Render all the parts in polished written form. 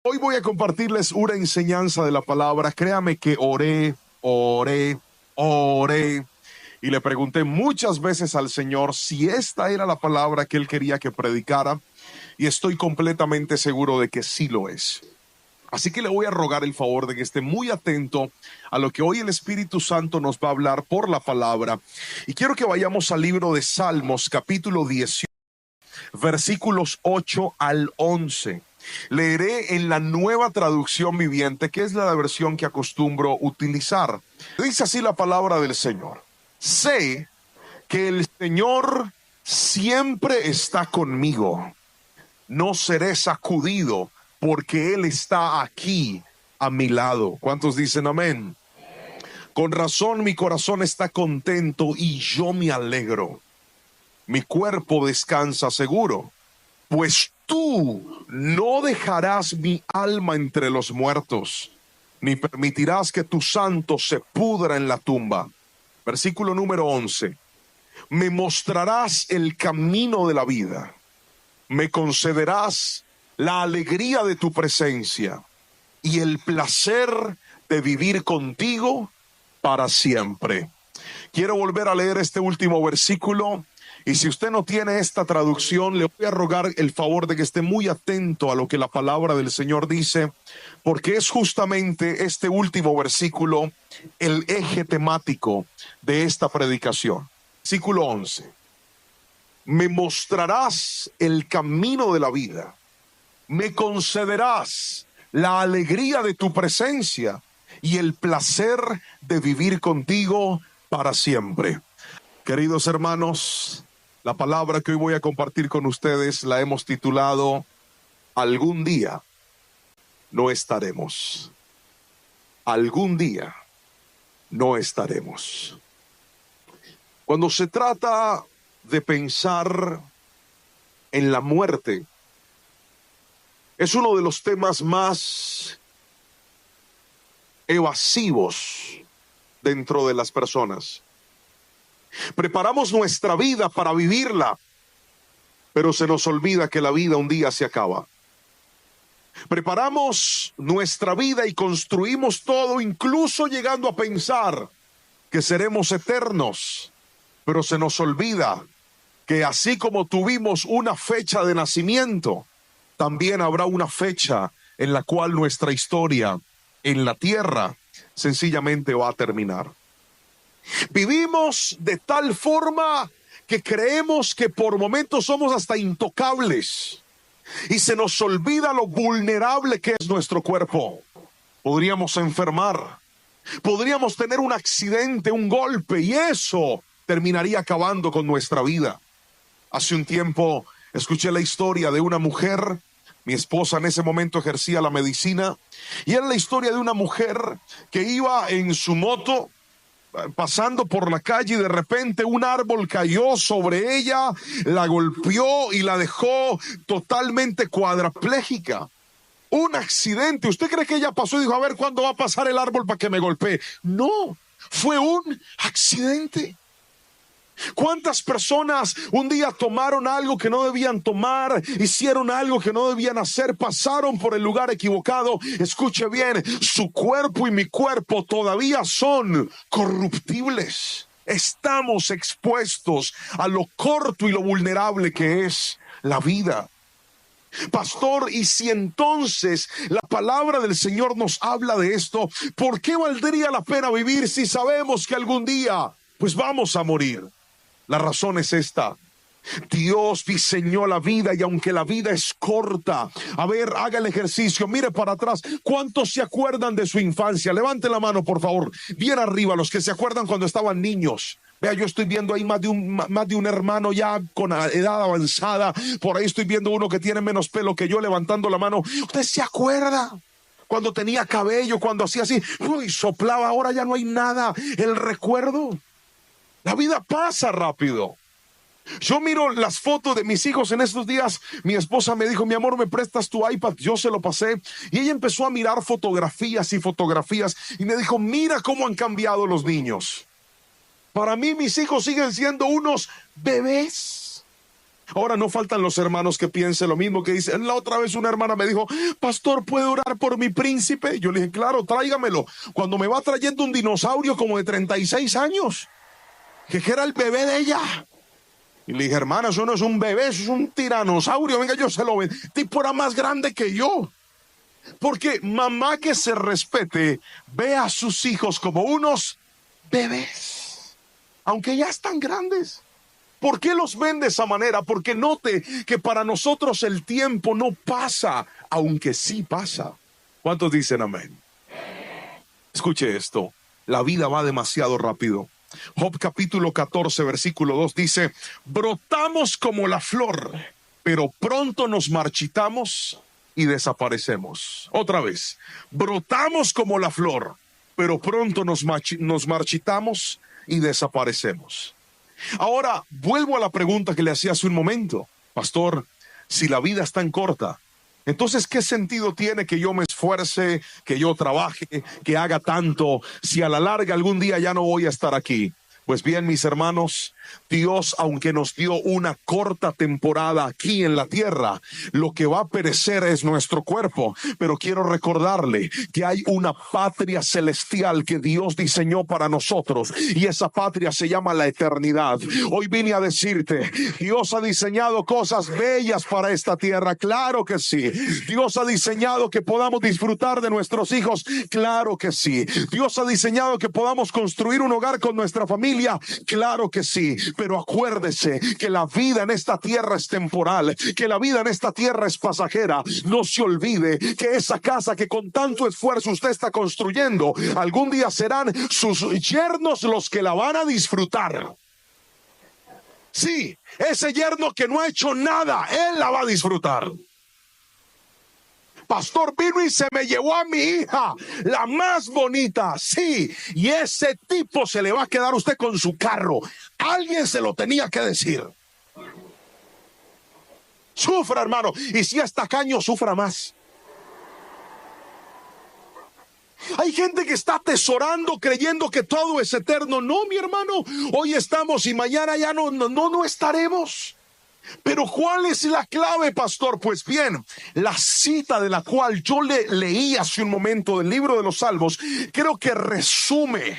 Hoy voy a compartirles una enseñanza de la palabra. Créame que oré y le pregunté muchas veces al Señor si esta era la palabra que Él quería que predicara, y estoy completamente seguro de que sí lo es. Así que le voy a rogar el favor de que esté muy atento a lo que hoy el Espíritu Santo nos va a hablar por la palabra. Y quiero que vayamos al libro de Salmos, capítulo 18, versículos 8 al 11. Leeré en la Nueva Traducción Viviente, que es la versión que acostumbro utilizar. Dice así la palabra del Señor: sé que el Señor siempre está conmigo. No seré sacudido, porque Él está aquí a mi lado. ¿Cuántos dicen amén? Con razón mi corazón está contento y yo me alegro. Mi cuerpo descansa seguro, pues tú no dejarás mi alma entre los muertos, ni permitirás que tu santo se pudra en la tumba. Versículo número 11. Me mostrarás el camino de la vida. Me concederás la alegría de tu presencia y el placer de vivir contigo para siempre. Quiero volver a leer este último versículo. Y si usted no tiene esta traducción, le voy a rogar el favor de que esté muy atento a lo que la palabra del Señor dice, porque es justamente este último versículo el eje temático de esta predicación. Versículo 11. Me mostrarás el camino de la vida. Me concederás la alegría de tu presencia y el placer de vivir contigo para siempre. Queridos hermanos, la palabra que hoy voy a compartir con ustedes la hemos titulado Algún día no estaremos. Algún día no estaremos. Cuando se trata de pensar en la muerte, es uno de los temas más evasivos dentro de las personas. Preparamos nuestra vida para vivirla, pero se nos olvida que la vida un día se acaba. Preparamos nuestra vida y construimos todo, incluso llegando a pensar que seremos eternos, pero se nos olvida que así como tuvimos una fecha de nacimiento, también habrá una fecha en la cual nuestra historia en la tierra sencillamente va a terminar. Vivimos de tal forma que creemos que por momentos somos hasta intocables y se nos olvida lo vulnerable que es nuestro cuerpo. Podríamos enfermar, podríamos tener un accidente, un golpe, y eso terminaría acabando con nuestra vida. Hace un tiempo escuché la historia de una mujer. Mi esposa en ese momento ejercía la medicina, y era la historia de una mujer que iba en su moto pasando por la calle y de repente un árbol cayó sobre ella, la golpeó y la dejó totalmente cuadraplégica. Un accidente. ¿Usted cree que ella pasó y dijo, a ver cuándo va a pasar el árbol para que me golpee? No, fue un accidente. ¿Cuántas personas un día tomaron algo que no debían tomar, hicieron algo que no debían hacer, pasaron por el lugar equivocado? Escuche bien, su cuerpo y mi cuerpo todavía son corruptibles. Estamos expuestos a lo corto y lo vulnerable que es la vida. Pastor, y si entonces la palabra del Señor nos habla de esto, ¿por qué valdría la pena vivir si sabemos que algún día pues vamos a morir? La razón es esta: Dios diseñó la vida, y aunque la vida es corta, a ver, haga el ejercicio, mire para atrás. ¿Cuántos se acuerdan de su infancia? Levante la mano, por favor, bien arriba, los que se acuerdan cuando estaban niños. Vea, yo estoy viendo ahí más de un hermano ya con edad avanzada. Por ahí estoy viendo uno que tiene menos pelo que yo levantando la mano. ¿Usted se acuerda cuando tenía cabello, cuando hacía así, uy, soplaba? Ahora ya no hay nada. El recuerdo. La vida pasa rápido. Yo miro las fotos de mis hijos en estos días. Mi esposa me dijo, mi amor, ¿me prestas tu iPad? Yo se lo pasé y ella empezó a mirar fotografías y fotografías y me dijo, mira cómo han cambiado los niños. Para mí mis hijos siguen siendo unos bebés. Ahora no faltan los hermanos que piensen lo mismo, que dicen, la otra vez una hermana me dijo, pastor, ¿puede orar por mi príncipe? Yo le dije, claro, tráigamelo. Cuando me va trayendo un dinosaurio como de 36 años, que era el bebé de ella. Y le dije, hermana, eso no es un bebé, eso es un tiranosaurio. Venga, yo se lo veo. El tipo era más grande que yo. Porque mamá que se respete ve a sus hijos como unos bebés, aunque ya están grandes. ¿Por qué los ven de esa manera? Porque note que para nosotros el tiempo no pasa, aunque sí pasa. ¿Cuántos dicen amén? Escuche esto, la vida va demasiado rápido. Job capítulo 14 versículo 2 dice, brotamos como la flor, pero pronto nos marchitamos y desaparecemos. Otra vez, brotamos como la flor, pero pronto nos marchitamos y desaparecemos. Ahora, vuelvo a la pregunta que le hacía hace un momento. Pastor, si la vida es tan corta, entonces, ¿qué sentido tiene que yo me esfuerce, que yo trabaje, que haga tanto, si a la larga algún día ya no voy a estar aquí? Pues bien, mis hermanos, Dios, aunque nos dio una corta temporada aquí en la tierra, lo que va a perecer es nuestro cuerpo. Pero quiero recordarle que hay una patria celestial que Dios diseñó para nosotros, y esa patria se llama la eternidad. Hoy vine a decirte, Dios ha diseñado cosas bellas para esta tierra, claro que sí. Dios ha diseñado que podamos disfrutar de nuestros hijos, claro que sí. Dios ha diseñado que podamos construir un hogar con nuestra familia, claro que sí. Pero acuérdese que la vida en esta tierra es temporal, que la vida en esta tierra es pasajera. No se olvide que esa casa que con tanto esfuerzo usted está construyendo, algún día serán sus yernos los que la van a disfrutar. Sí, ese yerno que no ha hecho nada, él la va a disfrutar. Pastor, vino y se me llevó a mi hija, la más bonita, sí, y ese tipo se le va a quedar a usted con su carro. Alguien se lo tenía que decir. Sufra, hermano, y si es tacaño, sufra más. Hay gente que está atesorando creyendo que todo es eterno. No, mi hermano, hoy estamos y mañana ya no estaremos. Pero ¿cuál es la clave, pastor? Pues bien, la cita de la cual yo le leí hace un momento del libro de los Salmos, creo que resume,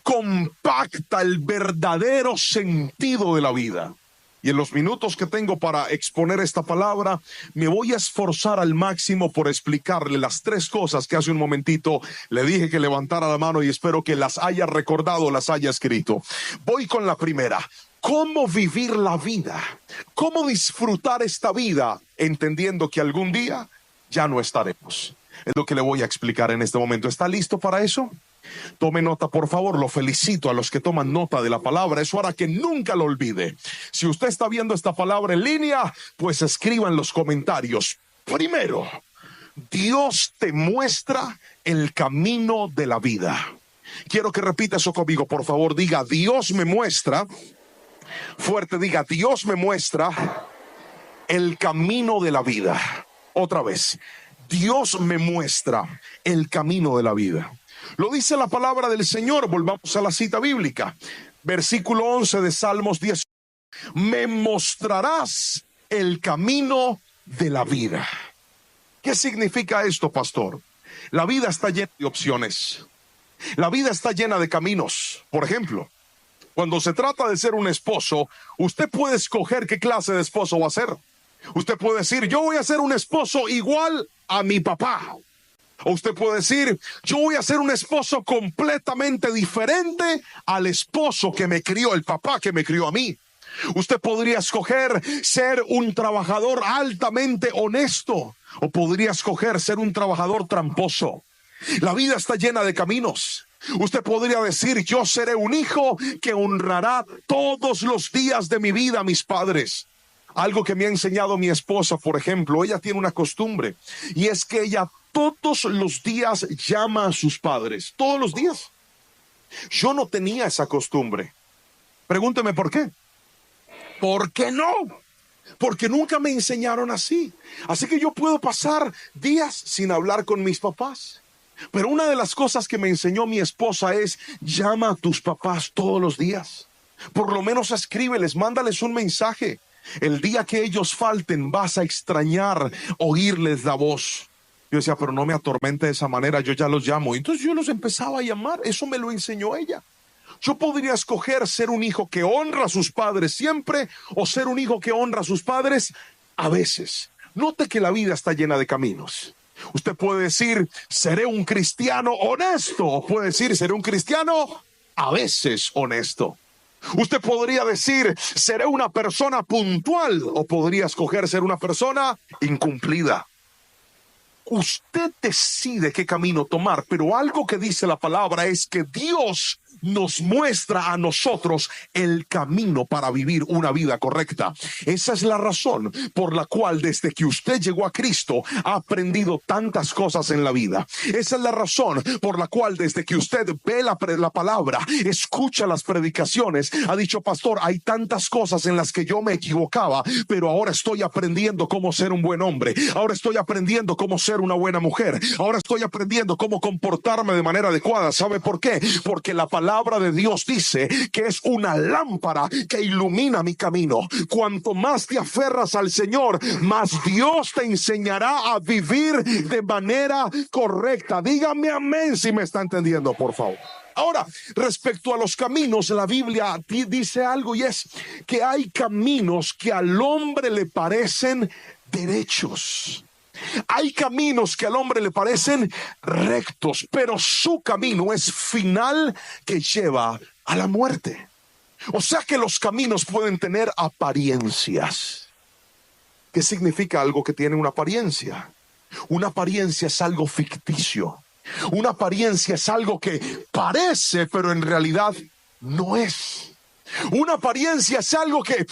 compacta el verdadero sentido de la vida. Y en los minutos que tengo para exponer esta palabra, me voy a esforzar al máximo por explicarle las tres cosas que hace un momentito le dije que levantara la mano, y espero que las haya recordado, las haya escrito. Voy con la primera. ¿Cómo vivir la vida? ¿Cómo disfrutar esta vida entendiendo que algún día ya no estaremos? Es lo que le voy a explicar en este momento. ¿Está listo para eso? Tome nota, por favor. Lo felicito a los que toman nota de la palabra. Eso hará que nunca lo olvide. Si usted está viendo esta palabra en línea, pues escriba en los comentarios. Primero, Dios te muestra el camino de la vida. Quiero que repita eso conmigo, por favor. Diga, Dios me muestra. Fuerte, diga, Dios me muestra el camino de la vida. Otra vez, Dios me muestra el camino de la vida. Lo dice la palabra del Señor. Volvamos a la cita bíblica. Versículo 11 de Salmos 10. Me mostrarás el camino de la vida. ¿Qué significa esto, pastor? La vida está llena de opciones. La vida está llena de caminos. Por ejemplo, cuando se trata de ser un esposo, usted puede escoger qué clase de esposo va a ser. Usted puede decir, yo voy a ser un esposo igual a mi papá. O usted puede decir, yo voy a ser un esposo completamente diferente al esposo que me crió, el papá que me crió a mí. Usted podría escoger ser un trabajador altamente honesto, o podría escoger ser un trabajador tramposo. La vida está llena de caminos. Usted podría decir, yo seré un hijo que honrará todos los días de mi vida a mis padres. Algo que me ha enseñado mi esposa, por ejemplo, ella tiene una costumbre, y es que ella todos los días llama a sus padres, todos los días. Yo no tenía esa costumbre. Pregúnteme por qué. ¿Por qué no? Porque nunca me enseñaron así. Así que yo puedo pasar días sin hablar con mis papás. Pero una de las cosas que me enseñó mi esposa es, llama a tus papás todos los días. Por lo menos escríbeles, mándales un mensaje. El día que ellos falten, vas a extrañar oírles la voz. Yo decía, pero no me atormente de esa manera, yo ya los llamo. Entonces yo los empezaba a llamar, eso me lo enseñó ella. Yo podría escoger ser un hijo que honra a sus padres siempre o ser un hijo que honra a sus padres a veces. Note que la vida está llena de caminos. Usted puede decir, seré un cristiano honesto, o puede decir, seré un cristiano a veces honesto. Usted podría decir, seré una persona puntual, o podría escoger ser una persona incumplida. Usted decide qué camino tomar, pero algo que dice la palabra es que Dios nos muestra a nosotros el camino para vivir una vida correcta. Esa es la razón por la cual desde que usted llegó a Cristo ha aprendido tantas cosas en la vida. Esa es la razón por la cual desde que usted ve la palabra, escucha las predicaciones, ha dicho, pastor, hay tantas cosas en las que yo me equivocaba, pero ahora estoy aprendiendo cómo ser un buen hombre, ahora estoy aprendiendo cómo ser una buena mujer, ahora estoy aprendiendo cómo comportarme de manera adecuada. ¿Sabe por qué? Porque la palabra de Dios dice que es una lámpara que ilumina mi camino. Cuanto más te aferras al Señor, más Dios te enseñará a vivir de manera correcta. Dígame amén si me está entendiendo, por favor. Ahora, respecto a los caminos, la Biblia dice algo, y es que hay caminos que al hombre le parecen derechos. Hay caminos que al hombre le parecen rectos, pero su camino es final, que lleva a la muerte. O sea que los caminos pueden tener apariencias. ¿Qué significa algo que tiene una apariencia? Una apariencia es algo ficticio. Una apariencia es algo que parece, pero en realidad no es. Una apariencia es algo que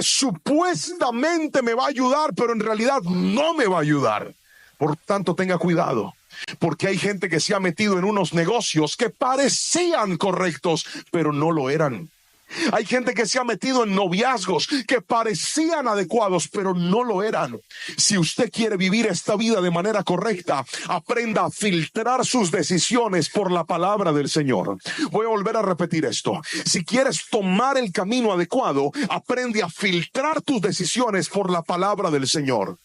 supuestamente me va a ayudar, pero en realidad no me va a ayudar. Por tanto, tenga cuidado, porque hay gente que se ha metido en unos negocios que parecían correctos, pero no lo eran. Hay gente que se ha metido en noviazgos que parecían adecuados, pero no lo eran. Si usted quiere vivir esta vida de manera correcta, aprenda a filtrar sus decisiones por la palabra del Señor. Voy a volver a repetir esto. Si quieres tomar el camino adecuado, aprende a filtrar tus decisiones por la palabra del Señor.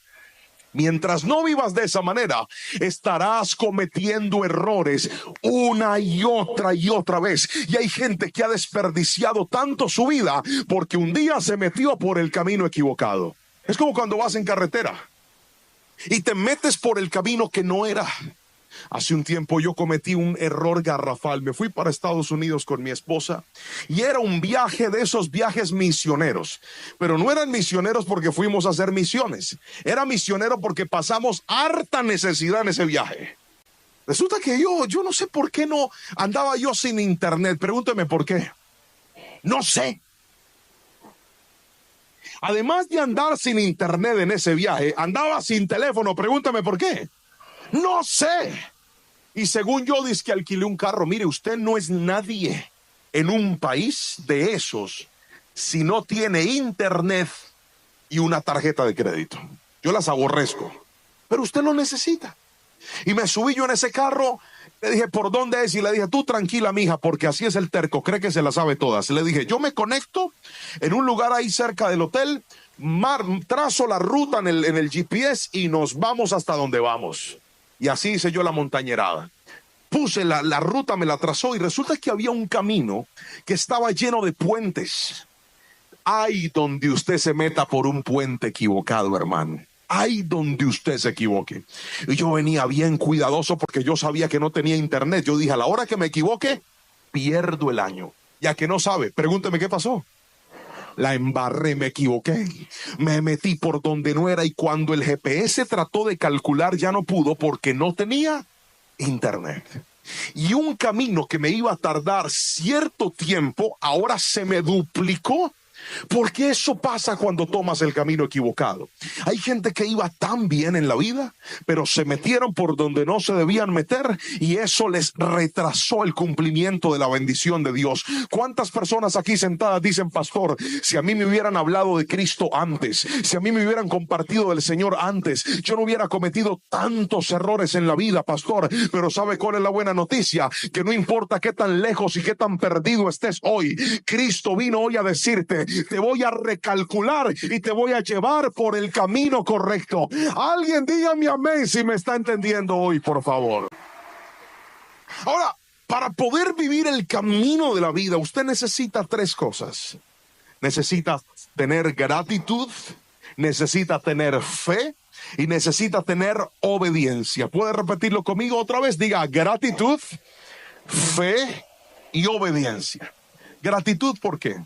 Mientras no vivas de esa manera, estarás cometiendo errores una y otra vez. Y hay gente que ha desperdiciado tanto su vida porque un día se metió por el camino equivocado. Es como cuando vas en carretera y te metes por el camino que no era. Hace un tiempo yo cometí un error garrafal. Me fui para Estados Unidos con mi esposa y era un viaje de esos viajes misioneros. Pero no eran misioneros porque fuimos a hacer misiones. Era misionero porque pasamos harta necesidad en ese viaje. Resulta que yo no sé por qué no andaba yo sin internet. Pregúnteme por qué. No sé. Además de andar sin internet en ese viaje, andaba sin teléfono. Pregúntame por qué. No sé. Y según yo, dice que alquilé un carro. Mire, usted no es nadie en un país de esos si no tiene internet y una tarjeta de crédito. Yo las aborrezco, pero usted lo necesita. Y me subí yo en ese carro. Le dije, ¿por dónde es? Y le dije, tú tranquila, mija, porque así es el terco, cree que se la sabe todas. Le dije, yo me conecto en un lugar ahí cerca del hotel, trazo la ruta en el GPS y nos vamos hasta donde vamos. Y así hice yo la montañerada. Puse la ruta, me la trazó y resulta que había un camino que estaba lleno de puentes. Ay, donde usted se meta por un puente equivocado, hermano. Ay, donde usted se equivoque. Y yo venía bien cuidadoso porque yo sabía que no tenía internet. Yo dije, a la hora que me equivoque, pierdo el año. Ya que no sabe, pregúnteme qué pasó. La embarré, me equivoqué, me metí por donde no era y cuando el GPS trató de calcular ya no pudo porque no tenía internet. Y un camino que me iba a tardar cierto tiempo, ahora se me duplicó. Porque eso pasa cuando tomas el camino equivocado. Hay gente que iba tan bien en la vida, pero se metieron por donde no se debían meter y eso les retrasó el cumplimiento de la bendición de Dios. ¿Cuántas personas aquí sentadas dicen, pastor, si a mí me hubieran hablado de Cristo antes, si a mí me hubieran compartido del Señor antes, yo no hubiera cometido tantos errores en la vida, pastor? Pero ¿sabe cuál es la buena noticia? Que no importa qué tan lejos y qué tan perdido estés hoy, Cristo vino hoy a decirte te voy a recalcular y te voy a llevar por el camino correcto. Alguien dígame amén si me está entendiendo hoy, por favor. Ahora, para poder vivir el camino de la vida, usted necesita tres cosas. Necesita tener gratitud, necesita tener fe y necesita tener obediencia. ¿Puede repetirlo conmigo otra vez? Diga gratitud, fe y obediencia. Gratitud, ¿por qué?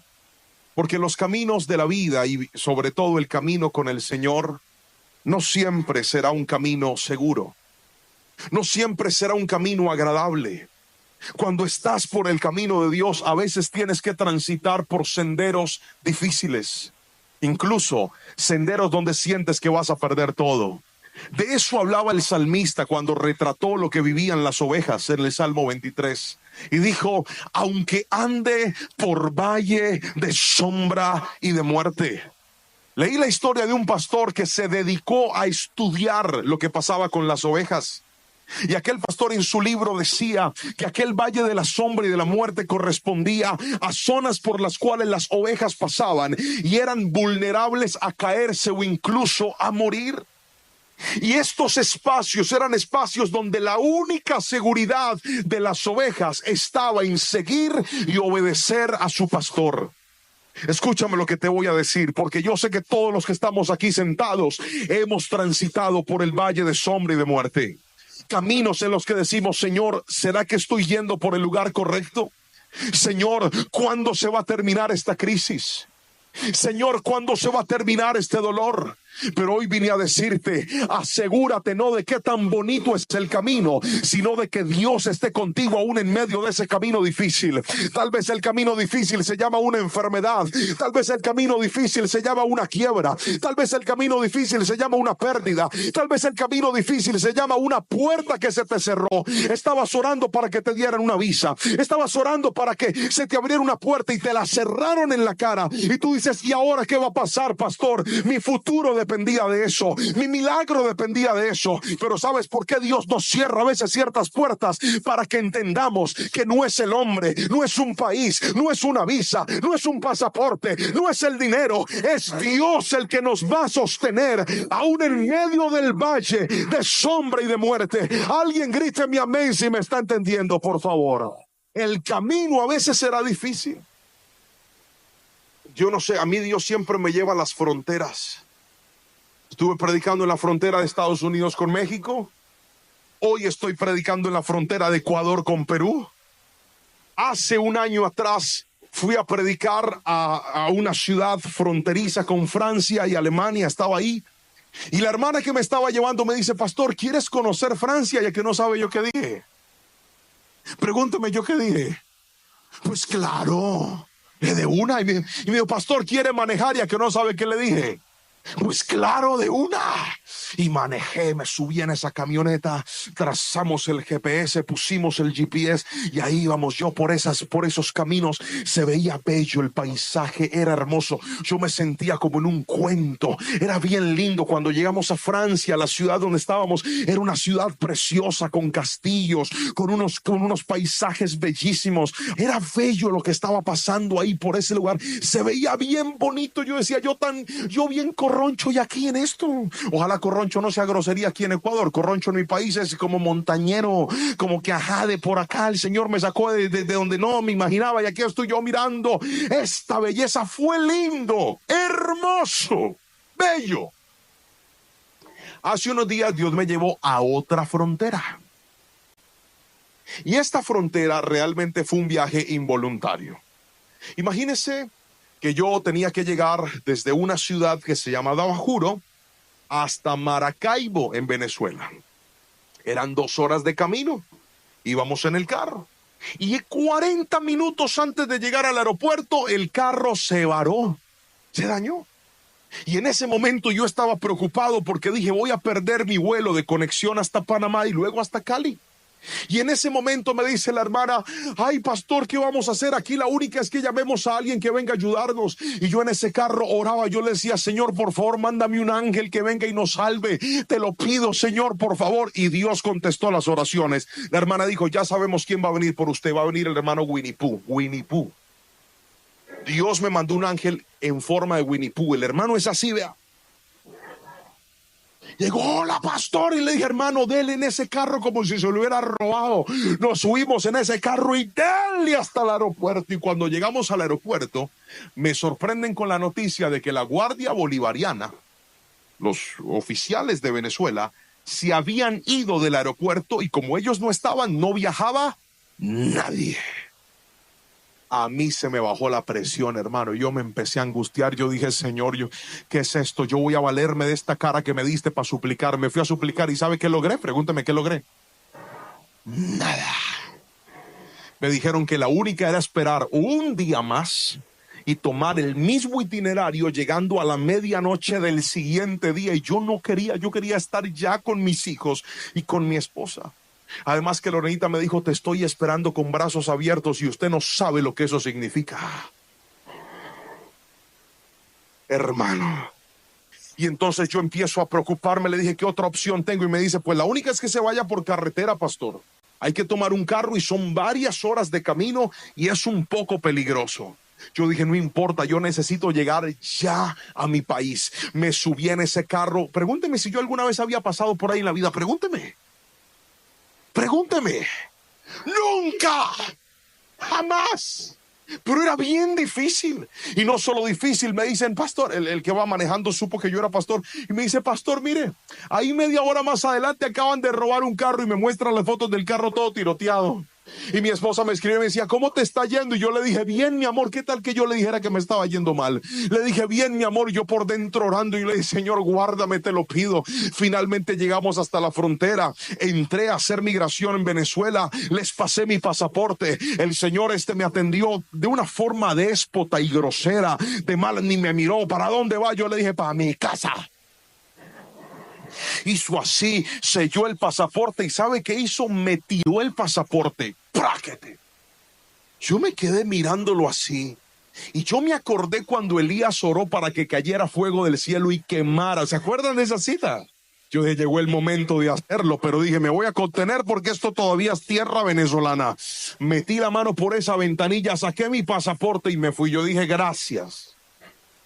Porque los caminos de la vida y sobre todo el camino con el Señor no siempre será un camino seguro. No siempre será un camino agradable. Cuando estás por el camino de Dios, a veces tienes que transitar por senderos difíciles, incluso senderos donde sientes que vas a perder todo. De eso hablaba el salmista cuando retrató lo que vivían las ovejas en el Salmo 23. Y dijo, aunque ande por valle de sombra y de muerte. Leí la historia de un pastor que se dedicó a estudiar lo que pasaba con las ovejas. Y aquel pastor en su libro decía que aquel valle de la sombra y de la muerte correspondía a zonas por las cuales las ovejas pasaban y eran vulnerables a caerse o incluso a morir. Y estos espacios eran espacios donde la única seguridad de las ovejas estaba en seguir y obedecer a su pastor. Escúchame lo que te voy a decir, porque yo sé que todos los que estamos aquí sentados hemos transitado por el valle de sombra y de muerte. Caminos en los que decimos, Señor, ¿será que estoy yendo por el lugar correcto? Señor, ¿cuándo se va a terminar esta crisis? Señor, ¿cuándo se va a terminar este dolor? Pero hoy vine a decirte, asegúrate no de qué tan bonito es el camino, sino de que Dios esté contigo aún en medio de ese camino difícil. Tal vez el camino difícil se llama una enfermedad, tal vez el camino difícil se llama una quiebra, tal vez el camino difícil se llama una pérdida, tal vez el camino difícil se llama una puerta que se te cerró. Estabas orando para que te dieran una visa, estabas orando para que se te abriera una puerta y te la cerraron en la cara, y tú dices, ¿y ahora qué va a pasar, pastor? Mi futuro dependía de eso, mi milagro dependía de eso. Pero ¿sabes por qué Dios nos cierra a veces ciertas puertas? Para que entendamos que no es el hombre, no es un país, no es una visa, no es un pasaporte, no es el dinero, es Dios el que nos va a sostener aún en medio del valle de sombra y de muerte. Alguien gríteme amén si me está entendiendo, por favor. El camino a veces será difícil. Yo no sé, a mí Dios siempre me lleva a las fronteras. Estuve predicando en la frontera de Estados Unidos con México. Hoy estoy predicando en la frontera de Ecuador con Perú. Hace un año atrás fui a predicar a una ciudad fronteriza con Francia y Alemania. Estaba ahí. Y la hermana que me estaba llevando me dice, pastor, ¿quieres conocer Francia? Ya que no sabe yo qué dije. Pregúntame yo qué dije. Pues claro, de una. Y me dijo, pastor, ¿quiere manejar? Ya que no sabe qué le dije. Pues claro, de una. Y manejé, me subí en esa camioneta, trazamos el GPS, pusimos el GPS y ahí íbamos yo por esos caminos. Se veía bello el paisaje, era hermoso. Yo me sentía como en un cuento. Era bien lindo. Cuando llegamos a Francia, la ciudad donde estábamos, era una ciudad preciosa con castillos, con unos paisajes bellísimos. Era bello lo que estaba pasando ahí por ese lugar. Se veía bien bonito. Yo decía, yo bien corroncho y aquí en esto. Ojalá corroncho no sea grosería aquí en Ecuador. Corroncho en mi país es como montañero, como que ajá, de por acá el Señor me sacó de donde no me imaginaba y aquí estoy yo mirando esta belleza. Fue lindo, hermoso, bello. Hace unos días Dios me llevó a otra frontera y esta frontera realmente fue un viaje involuntario. Imagínese que yo tenía que llegar desde una ciudad que se llama Dabajuro hasta Maracaibo en Venezuela. Eran 2 horas de camino. Íbamos en el carro. Y 40 minutos antes de llegar al aeropuerto, el carro se varó. Se dañó. Y en ese momento yo estaba preocupado porque dije, voy a perder mi vuelo de conexión hasta Panamá y luego hasta Cali. Y en ese momento me dice la hermana, ay pastor, ¿qué vamos a hacer aquí? La única es que llamemos a alguien que venga a ayudarnos. Y yo en ese carro oraba, yo le decía, Señor, por favor, mándame un ángel que venga y nos salve. Te lo pido, Señor, por favor. Y Dios contestó las oraciones. La hermana dijo, ya sabemos quién va a venir por usted. Va a venir el hermano Winnie Pooh. Winnie Pooh. Dios me mandó un ángel en forma de Winnie Pooh. El hermano es así, vea. Llegó, hola pastor, y le dije, hermano, dele en ese carro como si se lo hubiera robado. Nos subimos en ese carro y dele hasta el aeropuerto. Y cuando llegamos al aeropuerto, me sorprenden con la noticia de que la Guardia Bolivariana, los oficiales de Venezuela, se habían ido del aeropuerto y como ellos no estaban, no viajaba nadie. A mí se me bajó la presión, hermano. Yo me empecé a angustiar. Yo dije, Señor, ¿qué es esto? Yo voy a valerme de esta cara que me diste para suplicar. Me fui a suplicar y ¿sabe qué logré? Pregúnteme qué logré. Nada. Me dijeron que la única era esperar un día más y tomar el mismo itinerario llegando a la medianoche del siguiente día. Y yo no quería, yo quería estar ya con mis hijos y con mi esposa. Además que Lorenita me dijo, te estoy esperando con brazos abiertos y usted no sabe lo que eso significa. Hermano. Y entonces yo empiezo a preocuparme, le dije, ¿qué otra opción tengo? Y me dice, pues la única es que se vaya por carretera, pastor. Hay que tomar un carro y son varias horas de camino y es un poco peligroso. Yo dije, no importa, yo necesito llegar ya a mi país. Me subí en ese carro. Pregúnteme si yo alguna vez había pasado por ahí en la vida. Pregúnteme. Nunca, jamás. Pero era bien difícil. Y no solo difícil, me dicen, pastor, el que va manejando supo que yo era pastor. Y me dice, pastor, mire, ahí media hora más adelante acaban de robar un carro y me muestran las fotos del carro todo tiroteado. Y mi esposa me escribe y me decía, ¿cómo te está yendo? Y yo le dije, bien, mi amor. ¿Qué tal que yo le dijera que me estaba yendo mal? Le dije, bien, mi amor. Yo por dentro orando y le dije, Señor, guárdame, te lo pido. Finalmente llegamos hasta la frontera. Entré a hacer migración en Venezuela. Les pasé mi pasaporte. El señor me atendió de una forma déspota y grosera. De mal, ni me miró. ¿Para dónde va? Yo le dije, para mi casa. Hizo así, selló el pasaporte y ¿sabe qué hizo? Me tiró el pasaporte. ¡Práquete! Yo me quedé mirándolo así y yo me acordé cuando Elías oró para que cayera fuego del cielo y quemara. ¿Se acuerdan de esa cita? Yo dije, llegó el momento de hacerlo, pero dije, me voy a contener porque esto todavía es tierra venezolana. Metí la mano por esa ventanilla, saqué mi pasaporte y me fui. Yo dije, gracias.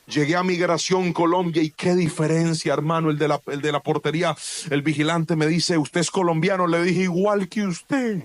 Llegué a Migración Colombia y qué diferencia, hermano, el de la portería, el vigilante me dice, ¿usted es colombiano? Le dije, igual que usted.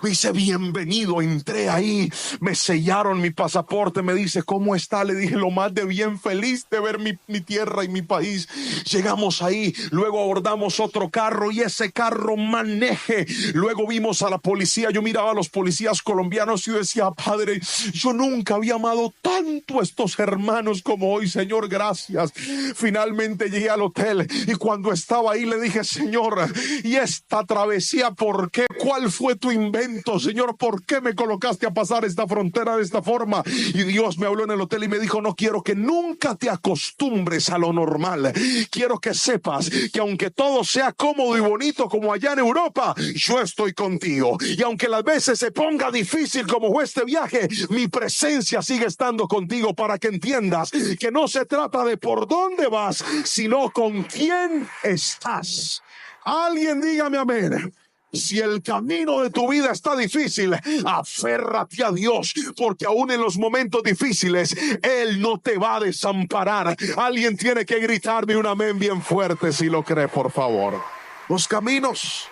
Me dice, bienvenido. Entré ahí, me sellaron mi pasaporte, me dice, ¿cómo está? Le dije, lo más de bien, feliz de ver mi tierra y mi país. Llegamos ahí, luego abordamos otro carro y ese carro maneje. Luego vimos a la policía, yo miraba a los policías colombianos y yo decía, Padre, yo nunca había amado tanto a estos hermanos como hoy, Señor, gracias. Finalmente llegué al hotel y cuando estaba ahí le dije, Señor, ¿y esta travesía por qué? ¿Cuál fue tu invento? Señor, ¿por qué me colocaste a pasar esta frontera de esta forma? Y Dios me habló en el hotel y me dijo, no quiero que nunca te acostumbres a lo normal. Quiero que sepas que aunque todo sea cómodo y bonito como allá en Europa, yo estoy contigo. Y aunque las veces se ponga difícil como fue este viaje, mi presencia sigue estando contigo para que entiendas que no se trata de por dónde vas, sino con quién estás. Alguien dígame amén. Si el camino de tu vida está difícil, aférrate a Dios, porque aún en los momentos difíciles, Él no te va a desamparar. Alguien tiene que gritarme un amén bien fuerte si lo cree, por favor. Los caminos.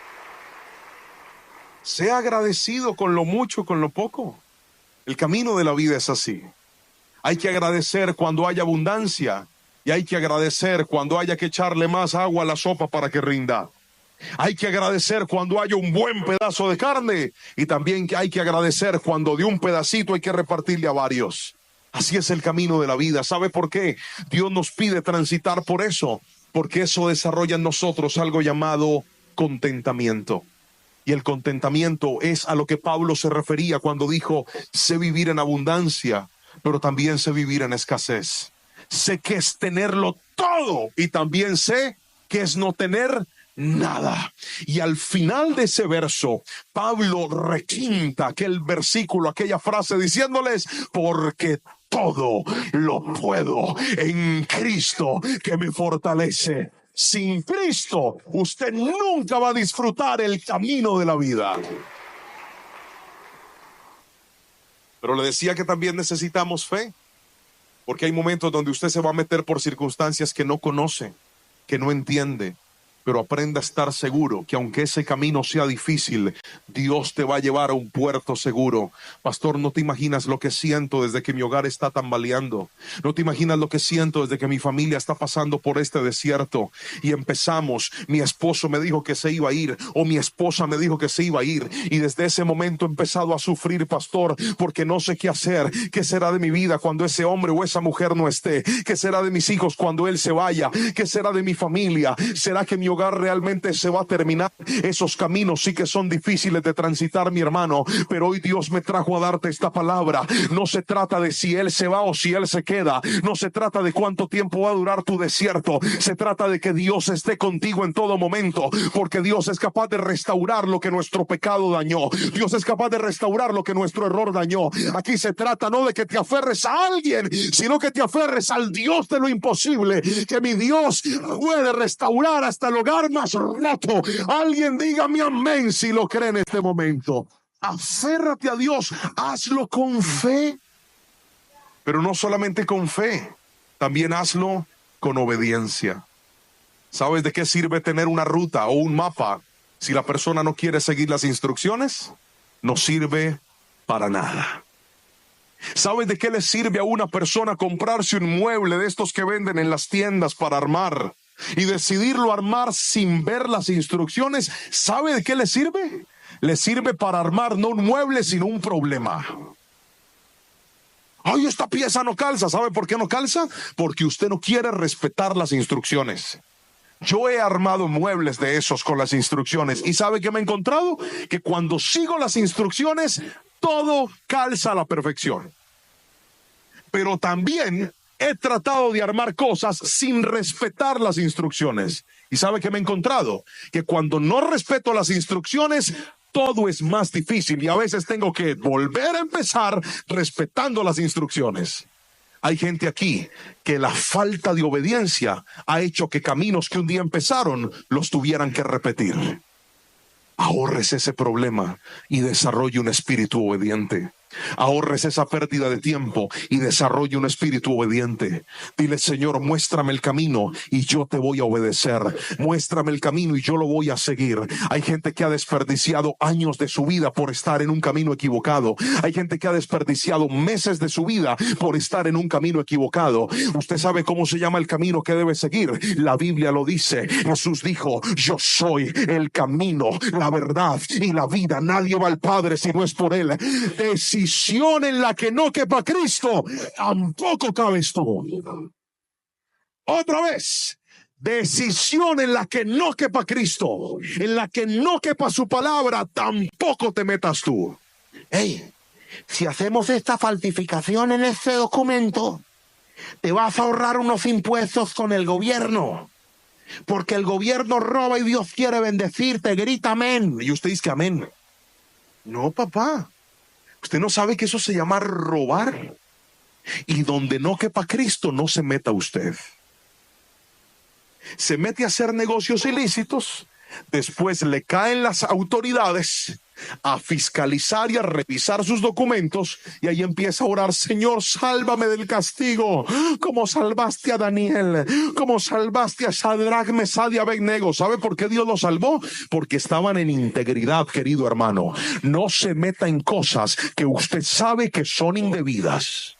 Sea agradecido con lo mucho, con lo poco. El camino de la vida es así. Hay que agradecer cuando haya abundancia y hay que agradecer cuando haya que echarle más agua a la sopa para que rinda. Hay que agradecer cuando haya un buen pedazo de carne y también hay que agradecer cuando de un pedacito hay que repartirle a varios. Así es el camino de la vida. ¿Sabe por qué? Dios nos pide transitar por eso, porque eso desarrolla en nosotros algo llamado contentamiento. Y el contentamiento es a lo que Pablo se refería cuando dijo, sé vivir en abundancia, pero también sé vivir en escasez. Sé que es tenerlo todo y también sé que es no tener nada. Y al final de ese verso, Pablo requinta aquel versículo, aquella frase diciéndoles, porque todo lo puedo en Cristo que me fortalece. Sin Cristo, usted nunca va a disfrutar el camino de la vida. Pero le decía que también necesitamos fe, porque hay momentos donde usted se va a meter por circunstancias que no conoce, que no entiende. Pero aprenda a estar seguro que aunque ese camino sea difícil, Dios te va a llevar a un puerto seguro. Pastor, no te imaginas lo que siento desde que mi hogar está tambaleando. No te imaginas lo que siento desde que mi familia está pasando por este desierto. Y empezamos, mi esposo me dijo que se iba a ir, o mi esposa me dijo que se iba a ir. Y desde ese momento he empezado a sufrir, pastor, porque no sé qué hacer. ¿Qué será de mi vida cuando ese hombre o esa mujer no esté? ¿Qué será de mis hijos cuando él se vaya? ¿Qué será de mi familia? ¿Será que mi hogar realmente se va a terminar? Esos caminos sí que son difíciles de transitar, mi hermano, pero hoy Dios me trajo a darte esta palabra. No se trata de si él se va o si él se queda, no se trata de cuánto tiempo va a durar tu desierto, se trata de que Dios esté contigo en todo momento, porque Dios es capaz de restaurar lo que nuestro pecado dañó. Dios es capaz de restaurar lo que nuestro error dañó. Aquí se trata no de que te aferres a alguien, sino que te aferres al Dios de lo imposible, que mi Dios puede restaurar hasta el hogar más roto. Alguien dígame amén si lo cree en este momento. Aférrate a Dios, hazlo con fe, pero no solamente con fe, también hazlo con obediencia. ¿Sabes de qué sirve tener una ruta o un mapa si la persona no quiere seguir las instrucciones? No sirve para nada. ¿Sabes de qué le sirve a una persona comprarse un mueble de estos que venden en las tiendas para armar y decidirlo armar sin ver las instrucciones? ¿Sabe de qué le sirve? Le sirve para armar no un mueble, sino un problema. Ay, esta pieza no calza. ¿Sabe por qué no calza? Porque usted no quiere respetar las instrucciones. Yo he armado muebles de esos con las instrucciones. ¿Y sabe qué me he encontrado? Que cuando sigo las instrucciones, todo calza a la perfección. Pero también he tratado de armar cosas sin respetar las instrucciones. ¿Y sabe qué me he encontrado? Que cuando no respeto las instrucciones, todo es más difícil y a veces tengo que volver a empezar respetando las instrucciones. Hay gente aquí que la falta de obediencia ha hecho que caminos que un día empezaron los tuvieran que repetir. Ahorres ese problema y desarrolle un espíritu obediente. Ahorres esa pérdida de tiempo y desarrolle un espíritu obediente. Dile: Señor, muéstrame el camino y yo te voy a obedecer. Muéstrame el camino y yo lo voy a seguir. Hay gente que ha desperdiciado años de su vida por estar en un camino equivocado. Hay gente que ha desperdiciado meses de su vida por estar en un camino equivocado. Usted sabe cómo se llama el camino que debe seguir. La Biblia lo dice. Jesús dijo: yo soy el camino, la verdad y la vida. Nadie va al Padre si no es por él. Decisión en la que no quepa Cristo, tampoco cabes tú. Otra vez. Decisión en la que no quepa Cristo, en la que no quepa su palabra, tampoco te metas tú. Hey, si hacemos esta falsificación en este documento, te vas a ahorrar unos impuestos con el gobierno. Porque el gobierno roba y Dios quiere bendecirte. Grita amén. Y usted dice que amén. No, papá. Usted no sabe que eso se llama robar. Y donde no quepa Cristo, no se meta usted. Se mete a hacer negocios ilícitos. Después le caen las autoridades a fiscalizar y a revisar sus documentos, y ahí empieza a orar: Señor, sálvame del castigo, como salvaste a Daniel, como salvaste a Sadrach, Mesach y Abednego. ¿Sabe por qué Dios los salvó? Porque estaban en integridad, querido hermano. No se meta en cosas que usted sabe que son indebidas.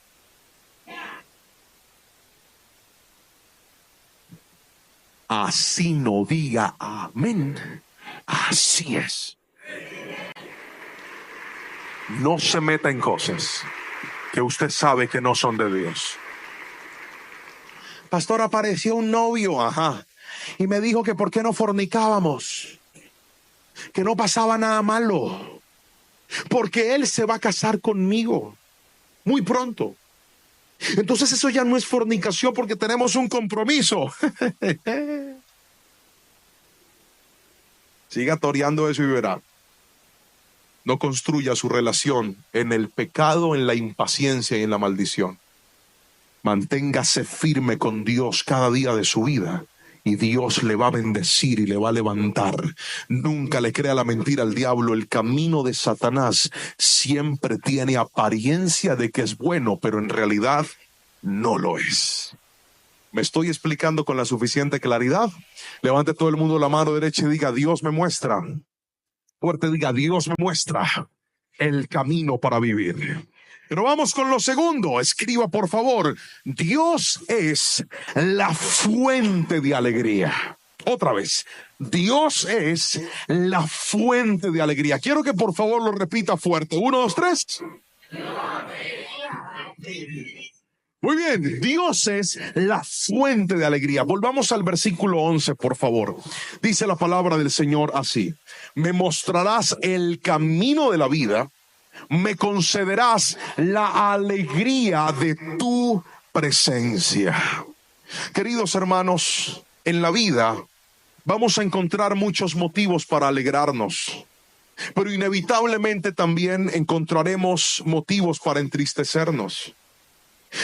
Así no diga amén. Así es. No se meta en cosas que usted sabe que no son de Dios. Pastor, apareció un novio, y me dijo que por qué no fornicábamos, que no pasaba nada malo, porque él se va a casar conmigo muy pronto. Entonces eso ya no es fornicación porque tenemos un compromiso. Siga toreando eso y verá. No construya su relación en el pecado, en la impaciencia y en la maldición. Manténgase firme con Dios cada día de su vida y Dios le va a bendecir y le va a levantar. Nunca le crea la mentira al diablo. El camino de Satanás siempre tiene apariencia de que es bueno, pero en realidad no lo es. ¿Me estoy explicando con la suficiente claridad? Levante todo el mundo la mano derecha y diga: Dios me muestra. Fuerte, diga: Dios me muestra el camino para vivir. Pero vamos con lo segundo. Escriba, por favor: Dios es la fuente de alegría. Otra vez: Dios es la fuente de alegría. Quiero que por favor lo repita fuerte. 1, 2, 3. Muy bien, Dios es la fuente de alegría. Volvamos al versículo 11, por favor. Dice la palabra del Señor así: me mostrarás el camino de la vida, me concederás la alegría de tu presencia. Queridos hermanos, en la vida vamos a encontrar muchos motivos para alegrarnos, pero inevitablemente también encontraremos motivos para entristecernos.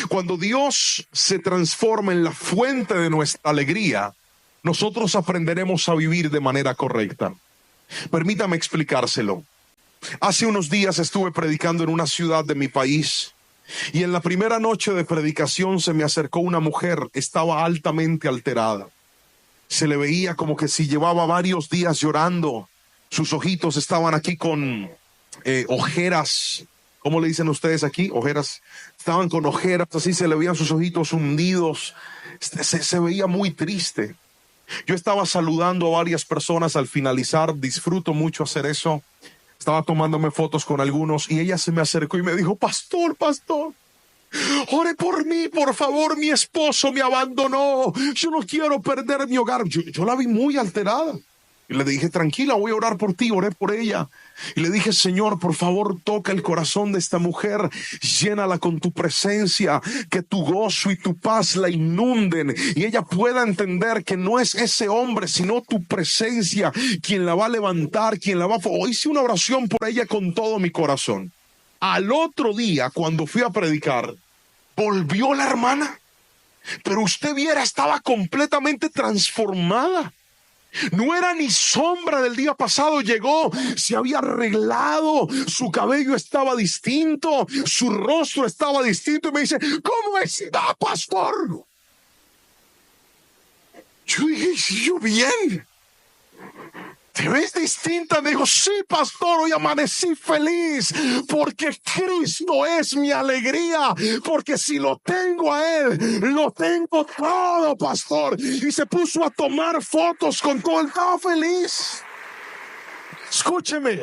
Cuando Dios se transforma en la fuente de nuestra alegría, nosotros aprenderemos a vivir de manera correcta. Permítame explicárselo. Hace unos días estuve predicando en una ciudad de mi país y en la primera noche de predicación se me acercó una mujer. Estaba altamente alterada. Se le veía como que si llevaba varios días llorando. Sus ojitos estaban aquí con ojeras. ¿Cómo le dicen ustedes aquí? Ojeras. Estaban con ojeras, así se le veían sus ojitos hundidos. Se veía muy triste. Yo estaba saludando a varias personas al finalizar. Disfruto mucho hacer eso. Estaba tomándome fotos con algunos y ella se me acercó y me dijo: pastor, ore por mí, por favor, mi esposo me abandonó. Yo no quiero perder mi hogar. Yo la vi muy alterada. Y le dije: tranquila, voy a orar por ti. Oré por ella. Y le dije: Señor, por favor, toca el corazón de esta mujer. Llénala con tu presencia. Que tu gozo y tu paz la inunden. Y ella pueda entender que no es ese hombre, sino tu presencia quien la va a levantar, quien la va a... Hice una oración por ella con todo mi corazón. Al otro día, cuando fui a predicar, volvió la hermana. Pero usted viera, estaba completamente transformada. No era ni sombra del día pasado. Llegó, se había arreglado, su cabello estaba distinto, su rostro estaba distinto y me dice: ¿cómo está, pastor? Yo dije: yo bien. ¿Te ves distinta? Me dijo: sí, pastor, hoy amanecí feliz porque Cristo es mi alegría, porque si lo tengo a Él, lo tengo todo, pastor. Y se puso a tomar fotos con todo. Estaba feliz. Escúcheme,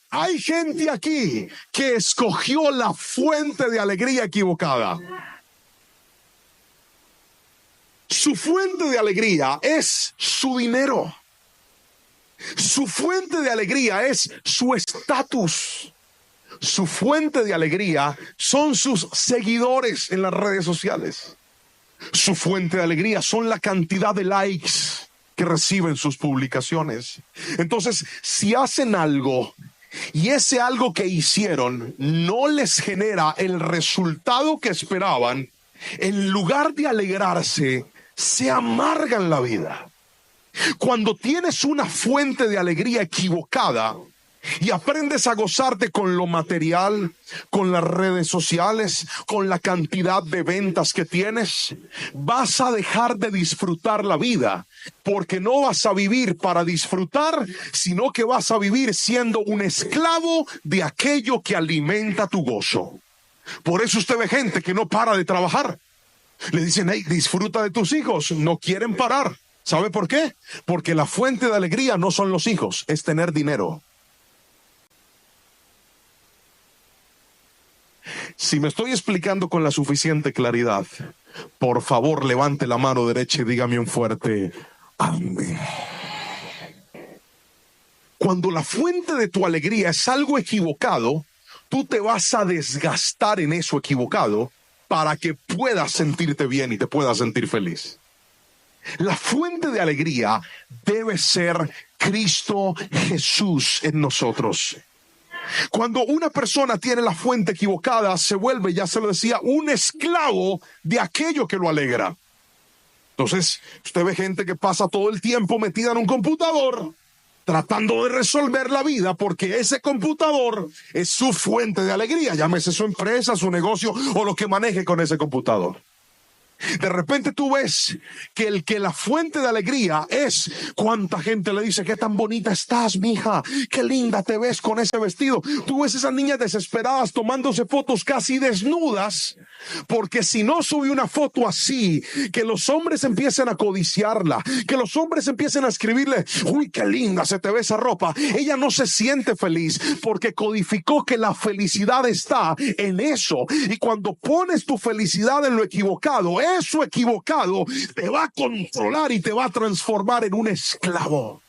hay gente aquí que escogió la fuente de alegría equivocada. Su fuente de alegría es su dinero. Su fuente de alegría es su estatus. Su fuente de alegría son sus seguidores en las redes sociales. Su fuente de alegría son la cantidad de likes que reciben sus publicaciones. Entonces, si hacen algo y ese algo que hicieron no les genera el resultado que esperaban, en lugar de alegrarse, se amargan la vida. Cuando tienes una fuente de alegría equivocada y aprendes a gozarte con lo material, con las redes sociales, con la cantidad de ventas que tienes, vas a dejar de disfrutar la vida, porque no vas a vivir para disfrutar, sino que vas a vivir siendo un esclavo de aquello que alimenta tu gozo. Por eso usted ve gente que no para de trabajar. Le dicen: hey, disfruta de tus hijos. No quieren parar. ¿Sabe por qué? Porque la fuente de alegría no son los hijos, es tener dinero. Si me estoy explicando con la suficiente claridad, por favor, levante la mano derecha y dígame un fuerte amén. Cuando la fuente de tu alegría es algo equivocado, tú te vas a desgastar en eso equivocado para que puedas sentirte bien y te puedas sentir feliz. La fuente de alegría debe ser Cristo Jesús en nosotros. Cuando una persona tiene la fuente equivocada, se vuelve, ya se lo decía, un esclavo de aquello que lo alegra. Entonces, usted ve gente que pasa todo el tiempo metida en un computador, tratando de resolver la vida, porque ese computador es su fuente de alegría, llámese su empresa, su negocio o lo que maneje con ese computador. De repente tú ves que la fuente de alegría es cuánta gente le dice: qué tan bonita estás, mija, qué linda te ves con ese vestido. Tú ves esas niñas desesperadas tomándose fotos casi desnudas, porque si no sube una foto así, que los hombres empiecen a codiciarla, que los hombres empiecen a escribirle: uy, qué linda se te ve esa ropa. Ella no se siente feliz porque codificó que la felicidad está en eso. Y cuando pones tu felicidad en lo equivocado, eso equivocado te va a controlar y te va a transformar en un esclavo.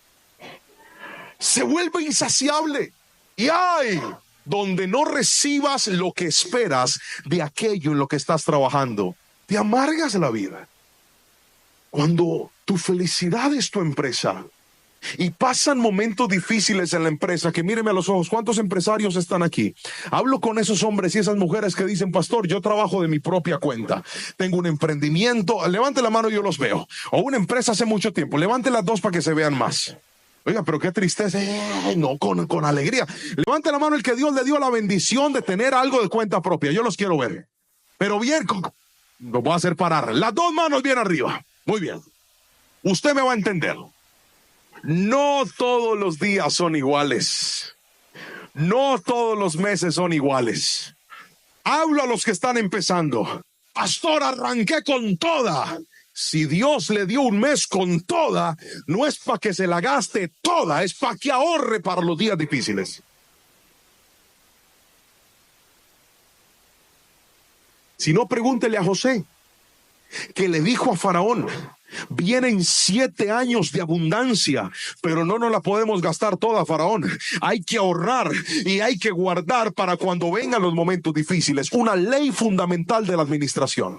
Se vuelve insaciable. Y hay donde no recibas lo que esperas de aquello en lo que estás trabajando, te amargas la vida. Cuando tu felicidad es tu empresa y pasan momentos difíciles en la empresa, que míreme a los ojos, ¿cuántos empresarios están aquí? Hablo con esos hombres y esas mujeres que dicen: pastor, yo trabajo de mi propia cuenta, tengo un emprendimiento. Levante la mano, yo los veo. O una empresa hace mucho tiempo. Levante las dos para que se vean más. Oiga, pero qué tristeza. No, con alegría. Levante la mano el que Dios le dio la bendición de tener algo de cuenta propia. Yo los quiero ver. Pero bien, lo voy a hacer parar. Las dos manos bien arriba. Muy bien. Usted me va a entender. No todos los días son iguales. No todos los meses son iguales. Hablo a los que están empezando. Pastor, arranqué con toda. Si Dios le dio un mes con toda, no es para que se la gaste toda, es para que ahorre para los días difíciles. Si no, pregúntele a José, que le dijo a Faraón: vienen 7 años de abundancia, pero no nos la podemos gastar toda, Faraón. Hay que ahorrar y hay que guardar para cuando vengan los momentos difíciles. Una ley fundamental de la administración.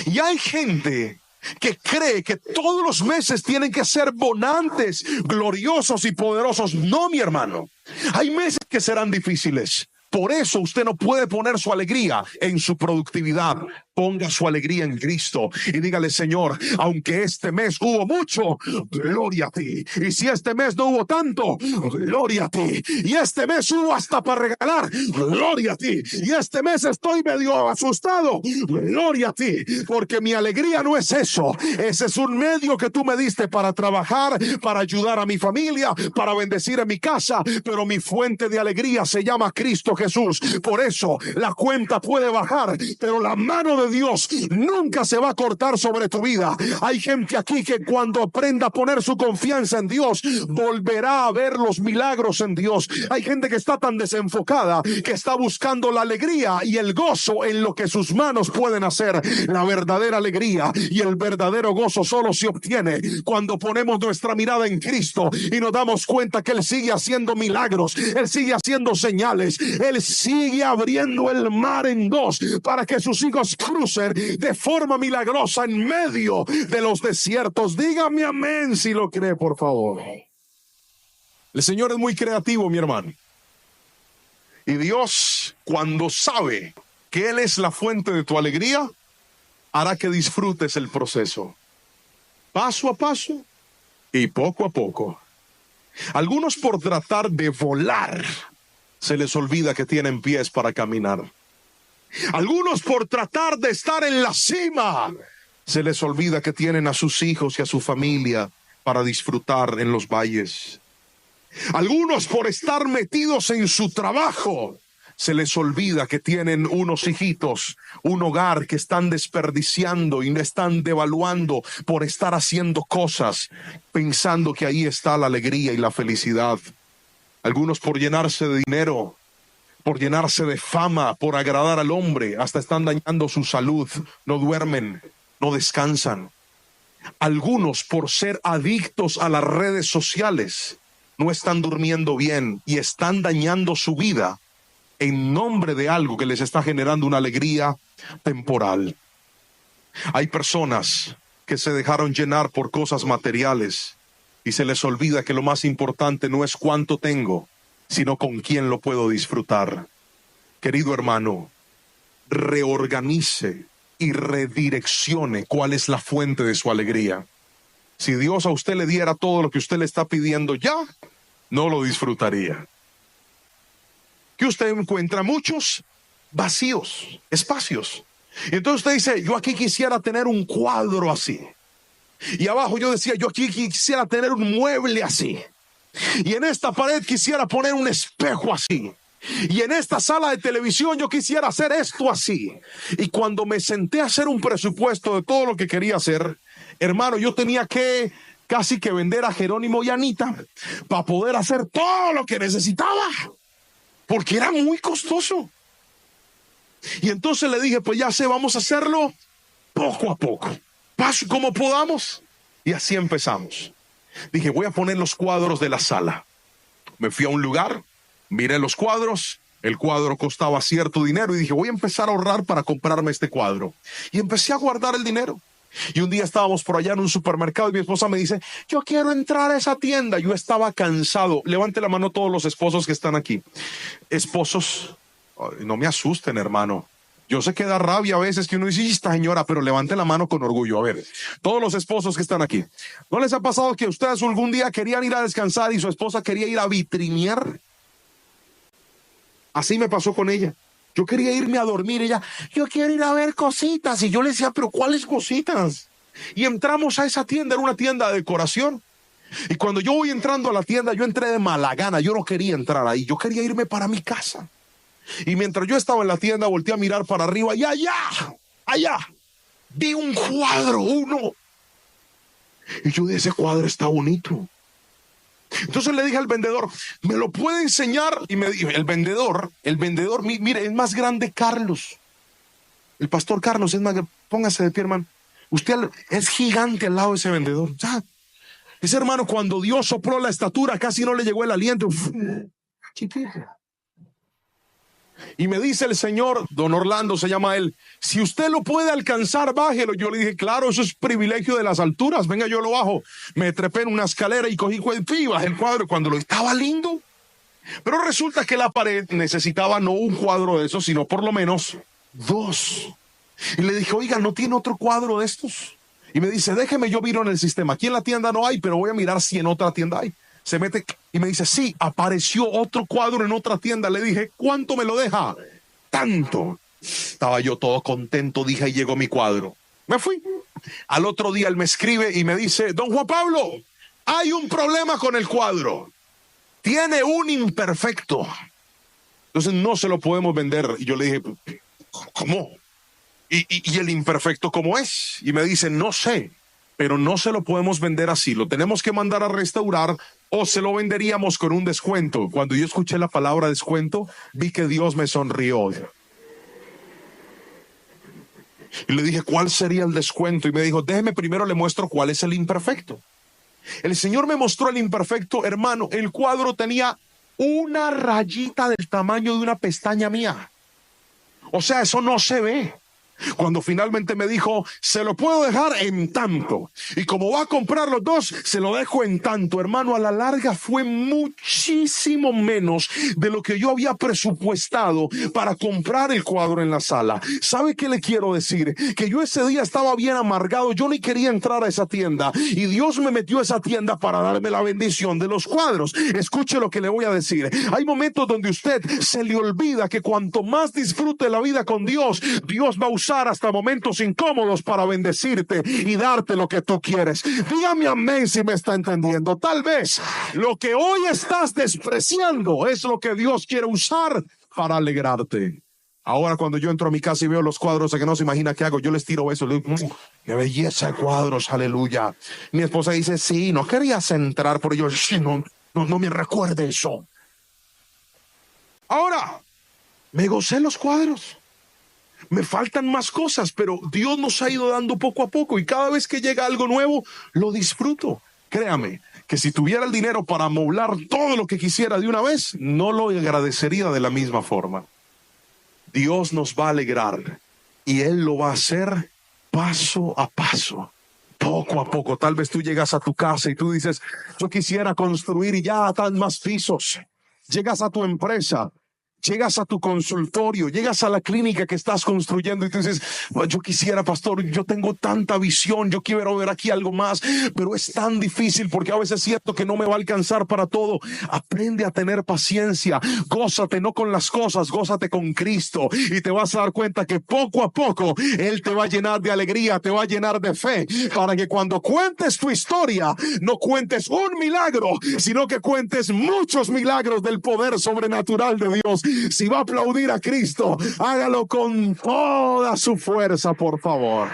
Y hay gente que cree que todos los meses tienen que ser bonantes, gloriosos y poderosos. No, mi hermano. Hay meses que serán difíciles. Por eso usted no puede poner su alegría en su productividad. Ponga su alegría en Cristo y dígale: Señor, aunque este mes hubo mucho, gloria a ti. Y si este mes no hubo tanto, gloria a ti. Y este mes hubo hasta para regalar, gloria a ti. Y este mes estoy medio asustado, gloria a ti. Porque mi alegría no es eso. Ese es un medio que tú me diste para trabajar, para ayudar a mi familia, para bendecir a mi casa. Pero mi fuente de alegría se llama Cristo Jesús. Por eso la cuenta puede bajar, pero la mano de Dios nunca se va a cortar sobre tu vida. Hay gente aquí que cuando aprenda a poner su confianza en Dios, volverá a ver los milagros en Dios. Hay gente que está tan desenfocada que está buscando la alegría y el gozo en lo que sus manos pueden hacer. La verdadera alegría y el verdadero gozo solo se obtiene cuando ponemos nuestra mirada en Cristo y nos damos cuenta que Él sigue haciendo milagros, Él sigue haciendo señales, Él sigue abriendo el mar en dos para que sus hijos crucen de forma milagrosa en medio de los desiertos. Dígame amén si lo cree, por favor. El Señor es muy creativo, mi hermano. Y Dios, cuando sabe que Él es la fuente de tu alegría, hará que disfrutes el proceso, paso a paso y poco a poco. Algunos, por tratar de volar, se les olvida que tienen pies para caminar. Algunos, por tratar de estar en la cima, se les olvida que tienen a sus hijos y a su familia para disfrutar en los valles. Algunos, por estar metidos en su trabajo, se les olvida que tienen unos hijitos, un hogar que están desperdiciando y están devaluando por estar haciendo cosas pensando que ahí está la alegría y la felicidad. Algunos, por llenarse de dinero, por llenarse de fama, por agradar al hombre, hasta están dañando su salud, no duermen, no descansan. Algunos, por ser adictos a las redes sociales, no están durmiendo bien y están dañando su vida en nombre de algo que les está generando una alegría temporal. Hay personas que se dejaron llenar por cosas materiales y se les olvida que lo más importante no es cuánto tengo, sino con quién lo puedo disfrutar. Querido hermano, reorganice y redireccione cuál es la fuente de su alegría. Si Dios a usted le diera todo lo que usted le está pidiendo ya, no lo disfrutaría. Que usted encuentra muchos vacíos, espacios. Y entonces usted dice, yo aquí quisiera tener un cuadro así. Y abajo yo decía, yo aquí quisiera tener un mueble así. Y en esta pared quisiera poner un espejo así. Y en esta sala de televisión yo quisiera hacer esto así. Y cuando me senté a hacer un presupuesto de todo lo que quería hacer, hermano, yo tenía que casi que vender a Jerónimo y Anita para poder hacer todo lo que necesitaba, porque era muy costoso. Y entonces le dije, pues ya sé, vamos a hacerlo poco a poco, paso como podamos. Y así empezamos. Dije, voy a poner los cuadros de la sala. Me fui a un lugar, miré los cuadros, el cuadro costaba cierto dinero y dije, voy a empezar a ahorrar para comprarme este cuadro. Y empecé a guardar el dinero. Y un día estábamos por allá en un supermercado y mi esposa me dice, yo quiero entrar a esa tienda. Yo estaba cansado. Levante la mano todos los esposos que están aquí. Esposos, no me asusten, hermano. Yo sé que da rabia a veces que uno dice, esta señora, pero levante la mano con orgullo. A ver, todos los esposos que están aquí, ¿no les ha pasado que ustedes algún día querían ir a descansar y su esposa quería ir a vitrinear? Así me pasó con ella. Yo quería irme a dormir, ella, yo quiero ir a ver cositas. Y yo le decía, pero ¿cuáles cositas? Y entramos a esa tienda, era una tienda de decoración. Y cuando yo voy entrando a la tienda, yo entré de mala gana, yo no quería entrar ahí, yo quería irme para mi casa. Y mientras yo estaba en la tienda, volteé a mirar para arriba y allá, vi un cuadro, uno. Y yo dije, ese cuadro está bonito. Entonces le dije al vendedor, ¿me lo puede enseñar? Y me dijo, el vendedor, mire, es más grande Carlos. El pastor Carlos es más grande. Póngase de pie, hermano. Usted es gigante al lado de ese vendedor. Ya. Ese hermano, cuando Dios sopló la estatura, casi no le llegó el aliento. Chiquito. Y me dice el señor, don Orlando se llama él, si usted lo puede alcanzar, bájelo. Yo le dije, claro, eso es privilegio de las alturas, venga, yo lo bajo. Me trepé en una escalera y cogí y bajé el cuadro cuando lo estaba lindo. Pero resulta que la pared necesitaba no un cuadro de esos, sino por lo menos dos. Y le dije, oiga, ¿no tiene otro cuadro de estos? Y me dice, déjeme, yo miro en el sistema. Aquí en la tienda no hay, pero voy a mirar si en otra tienda hay. Se mete y me dice, sí, apareció otro cuadro en otra tienda. Le dije, ¿cuánto me lo deja? Tanto. Estaba yo todo contento, dije, y llegó mi cuadro. Me fui. Al otro día él me escribe y me dice, don Juan Pablo, hay un problema con el cuadro. Tiene un imperfecto. Entonces no se lo podemos vender. Y yo le dije, ¿cómo? ¿Y el imperfecto cómo es? Y me dice, no sé, pero no se lo podemos vender así. Lo tenemos que mandar a restaurar o se lo venderíamos con un descuento. Cuando yo escuché la palabra descuento, vi que Dios me sonrió. Y le dije, ¿cuál sería el descuento? Y me dijo, déjeme primero le muestro cuál es el imperfecto. El Señor me mostró el imperfecto, hermano. El cuadro tenía una rayita del tamaño de una pestaña mía. O sea, eso no se ve. Cuando finalmente me dijo, se lo puedo dejar en tanto. Y como va a comprar los dos, se lo dejo en tanto. Hermano, a la larga fue muchísimo menos de lo que yo había presupuestado para comprar el cuadro en la sala. ¿Sabe qué le quiero decir? Que yo ese día estaba bien amargado. Yo ni quería entrar a esa tienda. Y Dios me metió a esa tienda para darme la bendición de los cuadros. Escuche lo que le voy a decir. Hay momentos donde usted se le olvida que cuanto más disfrute la vida con Dios, Dios va a usar hasta momentos incómodos para bendecirte y darte lo que tú quieres. Dígame amén si me está entendiendo. Tal vez lo que hoy estás despreciando es lo que Dios quiere usar para alegrarte. Ahora cuando yo entro a mi casa y veo los cuadros que no se imagina qué hago, yo les tiro eso. Le digo, qué belleza de cuadros, aleluya. Mi esposa dice, sí, no querías entrar por ello. Sí, no me recuerde eso. Ahora, me gocé los cuadros. Me faltan más cosas, pero Dios nos ha ido dando poco a poco y cada vez que llega algo nuevo, lo disfruto. Créame que si tuviera el dinero para amoblar todo lo que quisiera de una vez, no lo agradecería de la misma forma. Dios nos va a alegrar y Él lo va a hacer paso a paso, poco a poco. Tal vez tú llegas a tu casa y tú dices, yo quisiera construir y ya están más pisos. Llegas a tu empresa Llegas a tu consultorio, llegas a la clínica que estás construyendo y tú dices, "Bueno, yo quisiera, pastor, yo tengo tanta visión, yo quiero ver aquí algo más, pero es tan difícil porque a veces siento que no me va a alcanzar para todo". Aprende a tener paciencia, gózate no con las cosas, gózate con Cristo y te vas a dar cuenta que poco a poco Él te va a llenar de alegría, te va a llenar de fe, para que cuando cuentes tu historia, no cuentes un milagro, sino que cuentes muchos milagros del poder sobrenatural de Dios. Si va a aplaudir a Cristo, hágalo con toda su fuerza, por favor.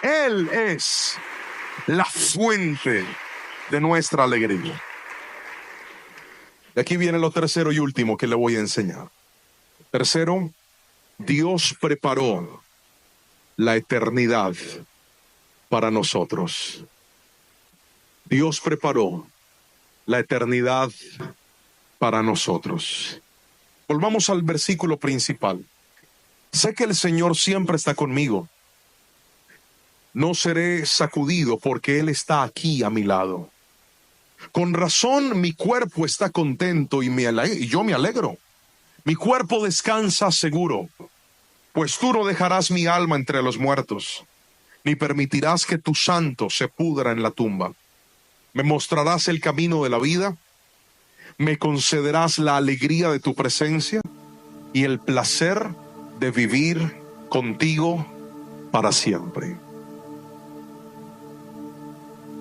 Él es la fuente de nuestra alegría. Y aquí viene lo tercero y último que le voy a enseñar. Tercero, Dios preparó la eternidad para nosotros. Dios preparó la eternidad para nosotros. Volvamos al versículo principal. Sé que el Señor siempre está conmigo. No seré sacudido porque Él está aquí a mi lado. Con razón mi cuerpo está contento y yo me alegro. Mi cuerpo descansa seguro, pues tú no dejarás mi alma entre los muertos, ni permitirás que tu santo se pudra en la tumba. Me mostrarás el camino de la vida, me concederás la alegría de tu presencia y el placer de vivir contigo para siempre.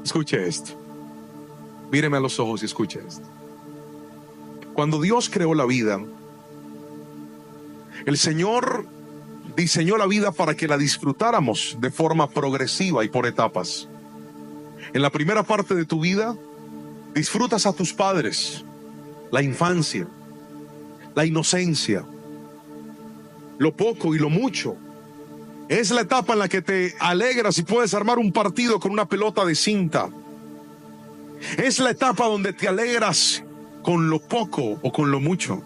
Escuche esto. Míreme a los ojos y escuche esto. Cuando Dios creó la vida, el Señor diseñó la vida para que la disfrutáramos de forma progresiva y por etapas. En la primera parte de tu vida, disfrutas a tus padres, la infancia, la inocencia, lo poco y lo mucho. Es la etapa en la que te alegras y puedes armar un partido con una pelota de cinta. Es la etapa donde te alegras con lo poco o con lo mucho.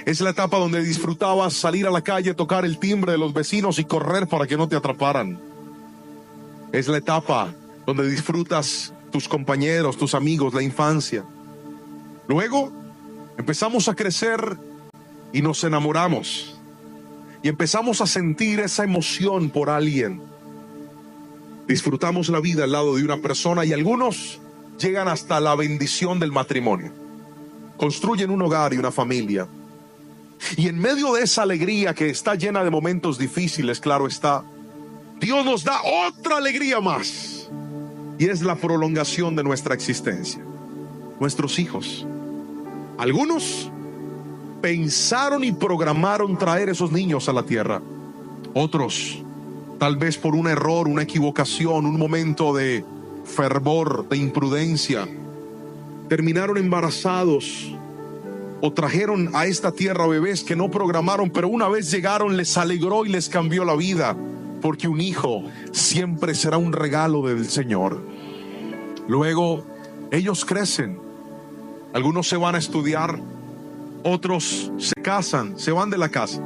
Es la etapa donde disfrutabas salir a la calle, tocar el timbre de los vecinos y correr para que no te atraparan. Es la etapa donde disfrutas tus compañeros, tus amigos, la infancia. Luego empezamos a crecer y nos enamoramos. Y empezamos a sentir esa emoción por alguien. Disfrutamos la vida al lado de una persona y algunos llegan hasta la bendición del matrimonio. Construyen un hogar y una familia. Y en medio de esa alegría que está llena de momentos difíciles, claro está, Dios nos da otra alegría más. Y es la prolongación de nuestra existencia. Nuestros hijos. Algunos pensaron y programaron traer esos niños a la tierra. Otros, tal vez por un error, una equivocación, un momento de fervor, de imprudencia, terminaron embarazados o trajeron a esta tierra bebés que no programaron, pero una vez llegaron les alegró y les cambió la vida, porque un hijo siempre será un regalo del Señor. Luego ellos crecen, algunos se van a estudiar, otros se casan, se van de la casa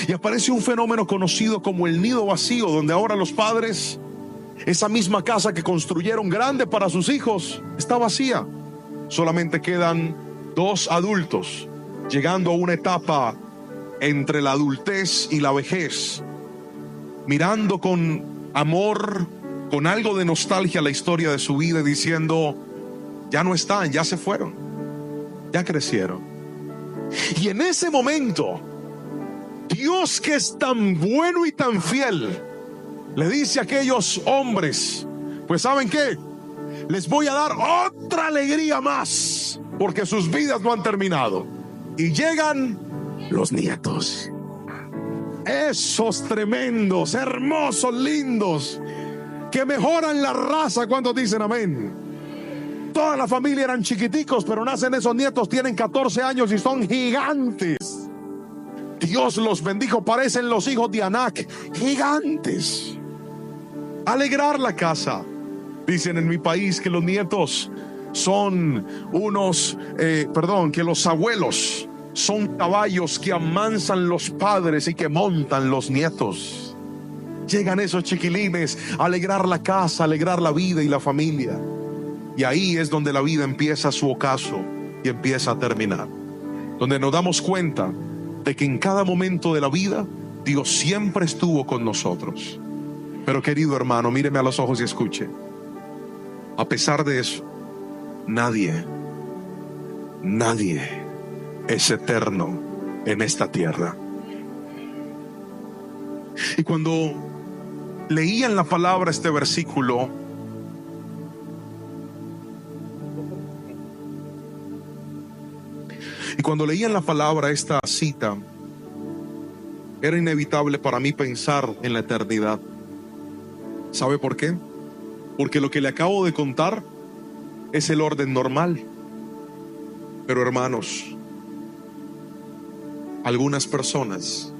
y aparece un fenómeno conocido como el nido vacío, donde ahora los padres, esa misma casa que construyeron grande para sus hijos, está vacía. Solamente quedan dos adultos llegando a una etapa entre la adultez y la vejez, mirando con amor, con algo de nostalgia la historia de su vida, diciendo: ya no están, ya se fueron, ya crecieron. Y en ese momento, Dios, que es tan bueno y tan fiel, le dice a aquellos hombres: pues ¿saben qué? Les voy a dar otra alegría más, porque sus vidas no han terminado. Y llegan los nietos, esos tremendos, hermosos, lindos, que mejoran la raza. ¿Cuántos dicen amén? Toda la familia eran chiquiticos, pero nacen esos nietos, tienen 14 años y son gigantes. Dios los bendijo, parecen los hijos de Anac, gigantes. Alegrar la casa. Dicen en mi país que los nietos son que los abuelos son caballos que amansan los padres y que montan los nietos. Llegan esos chiquilines a alegrar la casa, a alegrar la vida y la familia. Y ahí es donde la vida empieza su ocaso y empieza a terminar. donde nos damos cuenta de que en cada momento de la vida Dios siempre estuvo con nosotros. Pero querido hermano, míreme a los ojos y escuche. A pesar de eso, nadie es eterno en esta tierra. Y cuando leían la palabra este versículo, esta cita, era inevitable para mí pensar en la eternidad. ¿Sabe por qué? Porque lo que le acabo de contar es el orden normal. Pero hermanos, algunas personas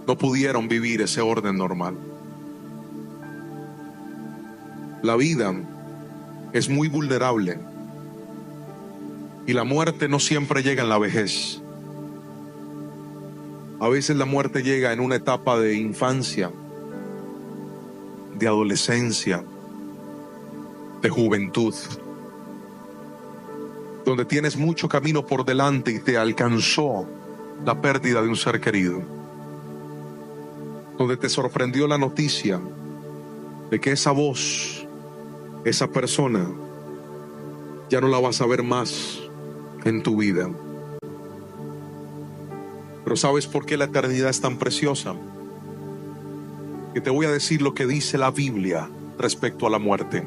no pudieron vivir ese orden normal. La vida es muy vulnerable y la muerte no siempre llega en la vejez. A veces la muerte llega en una etapa de infancia, de adolescencia, de juventud, donde tienes mucho camino por delante y te alcanzó la pérdida de un ser querido, donde te sorprendió la noticia de que esa voz, esa persona, ya no la vas a ver más en tu vida. Pero ¿sabes por qué la eternidad es tan preciosa? Que te voy a decir lo que dice la Biblia respecto a la muerte.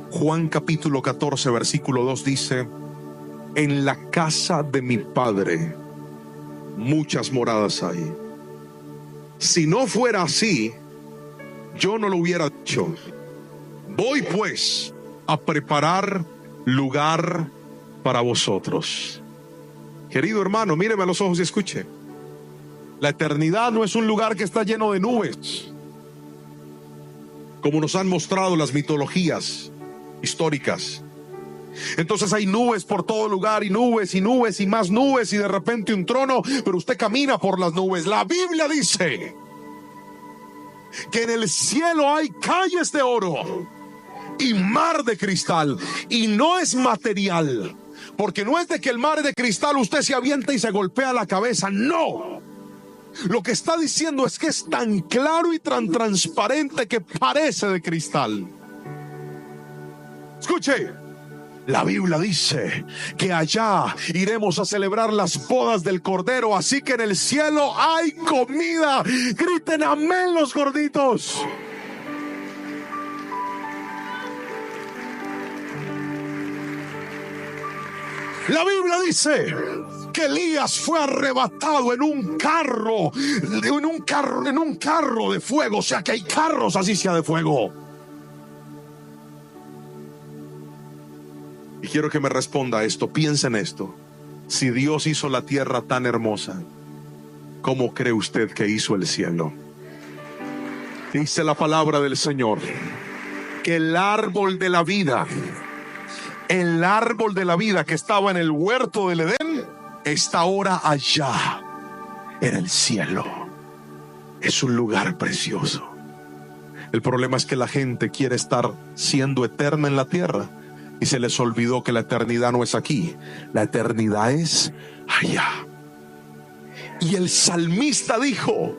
Juan capítulo 14 versículo 2 dice: en la casa de mi Padre muchas moradas hay. Si no fuera así, yo no lo hubiera dicho. Voy pues a preparar lugar para vosotros. Querido hermano, míreme a los ojos y escuche. La eternidad no es un lugar que está lleno de nubes, como nos han mostrado las mitologías históricas. Entonces hay nubes por todo lugar, y nubes y nubes y más nubes, y de repente un trono, pero usted camina por las nubes. La Biblia dice que en el cielo hay calles de oro y mar de cristal, y no es material, porque no es de que el mar es de cristal, usted se avienta y se golpea la cabeza. No, lo que está diciendo es que es tan claro y tan transparente que parece de cristal. Escuche, la Biblia dice que allá iremos a celebrar las bodas del Cordero, así que en el cielo hay comida. Griten amén los gorditos. La Biblia dice que Elías fue arrebatado en un carro de fuego. O sea que hay carros así sea de fuego. Y quiero que me responda esto, piensa en esto. Si Dios hizo la tierra tan hermosa, ¿cómo cree usted que hizo el cielo? Dice la palabra del Señor que el árbol de la vida que estaba en el huerto del Edén, está ahora allá en el cielo. Es un lugar precioso. El problema es que la gente quiere estar siendo eterna en la tierra y se les olvidó que la eternidad no es aquí, la eternidad es allá. Y el salmista dijo: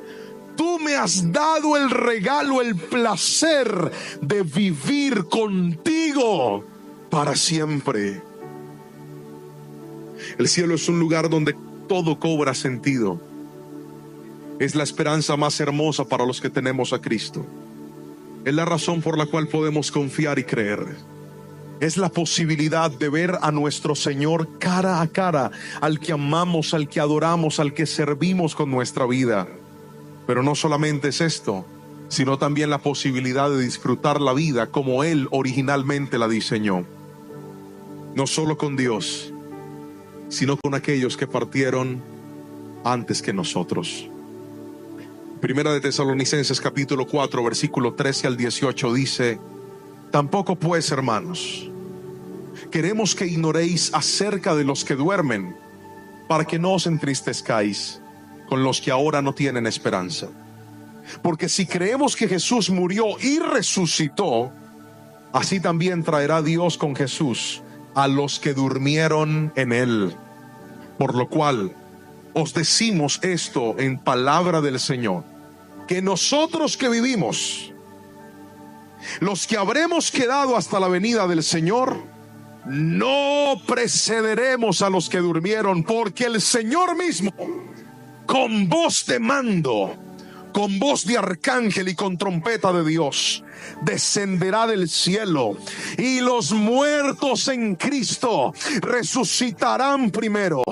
tú me has dado el regalo, el placer de vivir contigo para siempre. El cielo es un lugar donde todo cobra sentido. Es la esperanza más hermosa para los que tenemos a Cristo. Es la razón por la cual podemos confiar y creer. Es la posibilidad de ver a nuestro Señor cara a cara, al que amamos, al que adoramos, al que servimos con nuestra vida. Pero no solamente es esto, sino también la posibilidad de disfrutar la vida como Él originalmente la diseñó. No solo con Dios, sino con aquellos que partieron antes que nosotros. Primera de Tesalonicenses capítulo 4 versículo 13 al 18 dice: tampoco pues, hermanos, queremos que ignoréis acerca de los que duermen, para que no os entristezcáis con los que ahora no tienen esperanza. Porque si creemos que Jesús murió y resucitó, así también traerá Dios con Jesús a los que durmieron en él. Por lo cual os decimos esto en palabra del Señor, que nosotros que vivimos, los que habremos quedado hasta la venida del Señor, no precederemos a los que durmieron, porque el Señor mismo, con voz de mando, con voz de arcángel y con trompeta de Dios, descenderá del cielo, y los muertos en Cristo resucitarán primero.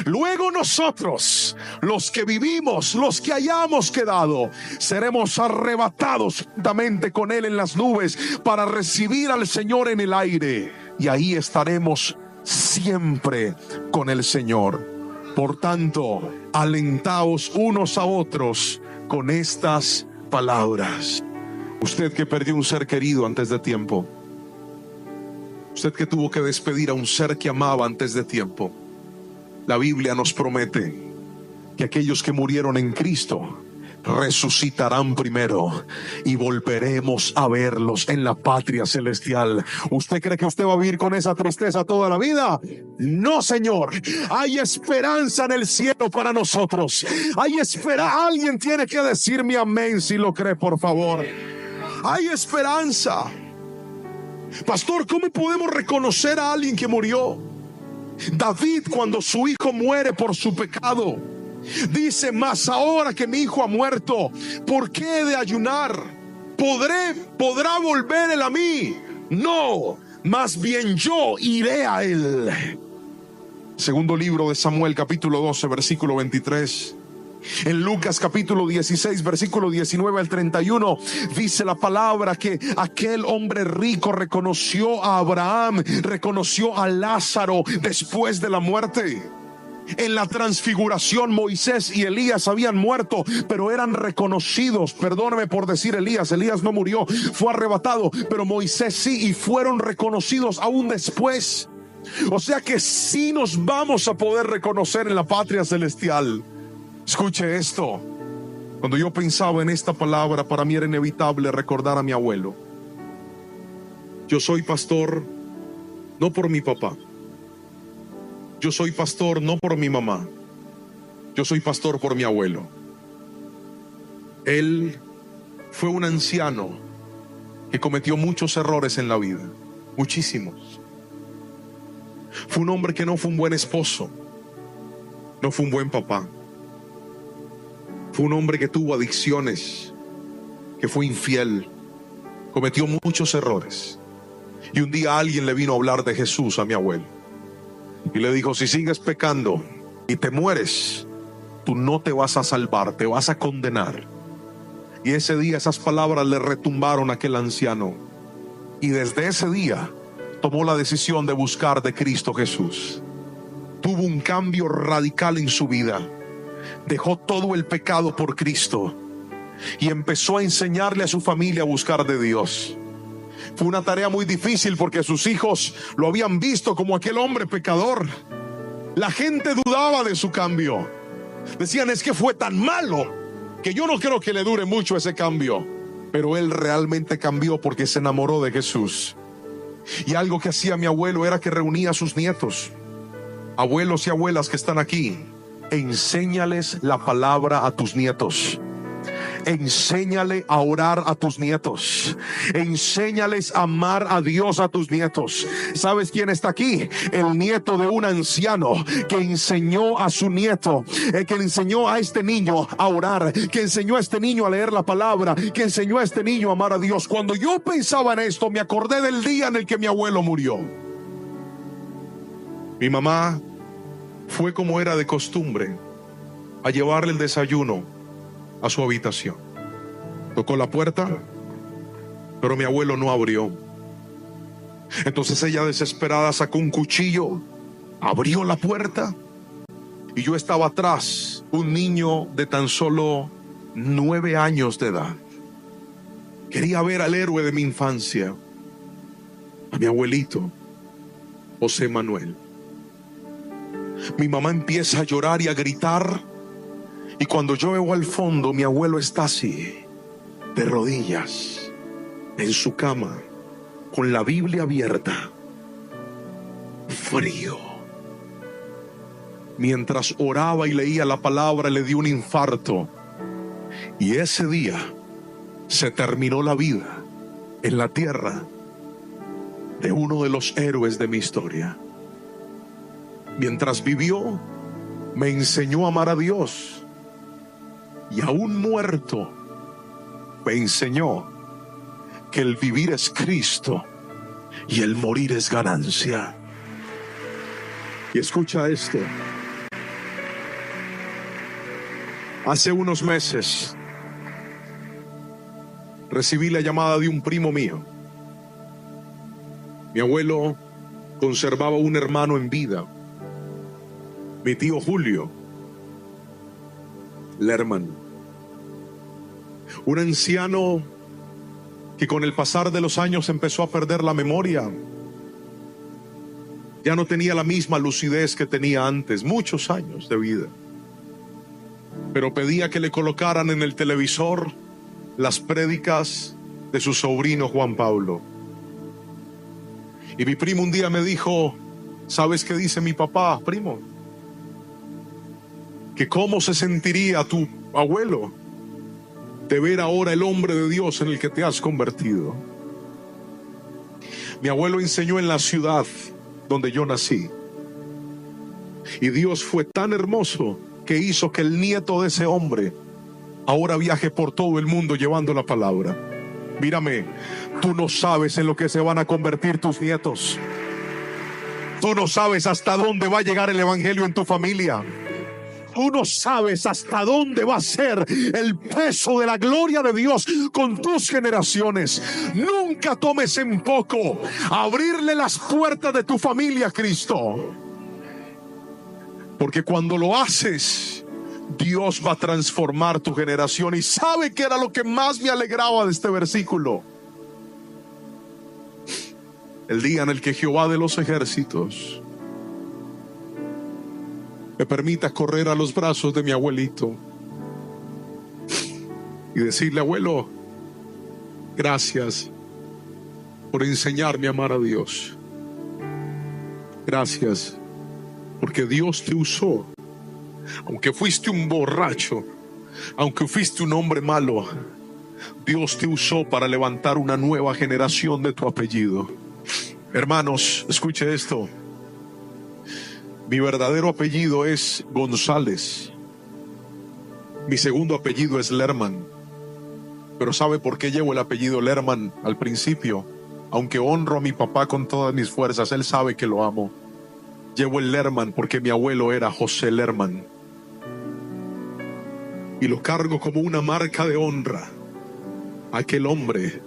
Luego nosotros, los que vivimos, los que hayamos quedado, seremos arrebatados juntamente con Él en las nubes para recibir al Señor en el aire, y ahí estaremos siempre con el Señor. Por tanto, alentaos unos a otros con estas palabras. Usted que perdió un ser querido antes de tiempo, usted que tuvo que despedir a un ser que amaba antes de tiempo, la Biblia nos promete que aquellos que murieron en Cristo resucitarán primero y volveremos a verlos en la patria celestial. ¿Usted cree que usted va a vivir con esa tristeza toda la vida? No, señor. Hay esperanza en el cielo para nosotros. Hay esperanza. Alguien tiene que decirme amén si lo cree, por favor. Hay esperanza. Pastor, ¿cómo podemos reconocer a alguien que murió? David, cuando su hijo muere por su pecado, dice: mas ahora que mi hijo ha muerto, ¿por qué he de ayunar? ¿Podrá volver él a mí? No, más bien yo iré a él. Segundo libro de Samuel, capítulo 12, versículo 23. En Lucas capítulo 16, versículo 19 al 31, dice la palabra que aquel hombre rico reconoció a Abraham, reconoció a Lázaro después de la muerte. En la transfiguración, Moisés y Elías habían muerto, pero eran reconocidos. Perdóname por decir Elías no murió, fue arrebatado, pero Moisés sí, y fueron reconocidos aún después. O sea que sí nos vamos a poder reconocer en la patria celestial. Escuche esto. Cuando yo pensaba en esta palabra, para mí era inevitable recordar a mi abuelo. Yo soy pastor no por mi papá. Yo soy pastor no por mi mamá. Yo soy pastor por mi abuelo. Él fue un anciano que cometió muchos errores en la vida, muchísimos. Fue un hombre que no fue un buen esposo, no fue un buen papá. Fue un hombre que tuvo adicciones, que fue infiel, cometió muchos errores. Y un día alguien le vino a hablar de Jesús a mi abuelo y le dijo: si sigues pecando y te mueres, tú no te vas a salvar, te vas a condenar. Y ese día esas palabras le retumbaron a aquel anciano, y desde ese día tomó la decisión de buscar de Cristo Jesús. Tuvo un cambio radical en su vida. Dejó todo el pecado por Cristo y empezó a enseñarle a su familia a buscar de Dios. Fue una tarea muy difícil porque sus hijos lo habían visto como aquel hombre pecador. La gente dudaba de su cambio. Decían: es que fue tan malo que yo no creo que le dure mucho ese cambio. Pero él realmente cambió porque se enamoró de Jesús. Y algo que hacía mi abuelo era que reunía a sus nietos. Abuelos y abuelas que están aquí, enséñales la palabra a tus nietos. Enséñale a orar a tus nietos. Enséñales a amar a Dios a tus nietos. ¿Sabes quién está aquí? El nieto de un anciano que enseñó a su nieto, que enseñó a este niño a orar, que enseñó a este niño a leer la palabra, que enseñó a este niño a amar a Dios. Cuando yo pensaba en esto, me acordé del día en el que mi abuelo murió. Mi mamá fue, como era de costumbre, a llevarle el desayuno a su habitación. Tocó la puerta, pero mi abuelo no abrió. Entonces ella, desesperada, sacó un cuchillo, abrió la puerta, y yo estaba atrás, un niño de tan solo 9 años de edad. Quería ver al héroe de mi infancia, a mi abuelito, José Manuel. Mi mamá empieza a llorar y a gritar, y cuando yo veo al fondo, mi abuelo está así, de rodillas, en su cama, con la Biblia abierta. frío. Mientras oraba y leía la palabra, le dio un infarto. Y ese día se terminó la vida en la tierra de uno de los héroes de mi historia. Mientras vivió, me enseñó a amar a Dios. Y aún muerto, me enseñó que el vivir es Cristo y el morir es ganancia. Y escucha esto. Hace unos meses recibí la llamada de un primo mío. Mi abuelo conservaba un hermano en vida, mi tío Julio Lerman, un anciano que con el pasar de los años empezó a perder la memoria. Ya no tenía la misma lucidez que tenía antes, muchos años de vida. Pero pedía que le colocaran en el televisor las prédicas de su sobrino Juan Pablo. Y mi primo un día me dijo: ¿sabes qué dice mi papá, primo? Que cómo se sentiría tu abuelo de ver ahora el hombre de Dios en el que te has convertido. Mi abuelo enseñó en la ciudad donde yo nací. Y Dios fue tan hermoso que hizo que el nieto de ese hombre ahora viaje por todo el mundo llevando la palabra. Mírame, tú no sabes en lo que se van a convertir tus nietos. Tú no sabes hasta dónde va a llegar el evangelio en tu familia. Tú no sabes hasta dónde va a ser el peso de la gloria de Dios con tus generaciones. Nunca tomes en poco abrirle las puertas de tu familia a Cristo. Porque cuando lo haces, Dios va a transformar tu generación. Y ¿sabe qué era lo que más me alegraba de este versículo? El día en el que Jehová de los ejércitos me permita correr a los brazos de mi abuelito y decirle: abuelo, gracias por enseñarme a amar a Dios. Gracias porque Dios te usó. Aunque fuiste un borracho, aunque fuiste un hombre malo, Dios te usó para levantar una nueva generación de tu apellido. Hermanos, escuche esto. Mi verdadero apellido es González. Mi segundo apellido es Lerman. Pero ¿sabe por qué llevo el apellido Lerman al principio? Aunque honro a mi papá con todas mis fuerzas, él sabe que lo amo. Llevo el Lerman porque mi abuelo era José Lerman. Y lo cargo como una marca de honra a aquel hombre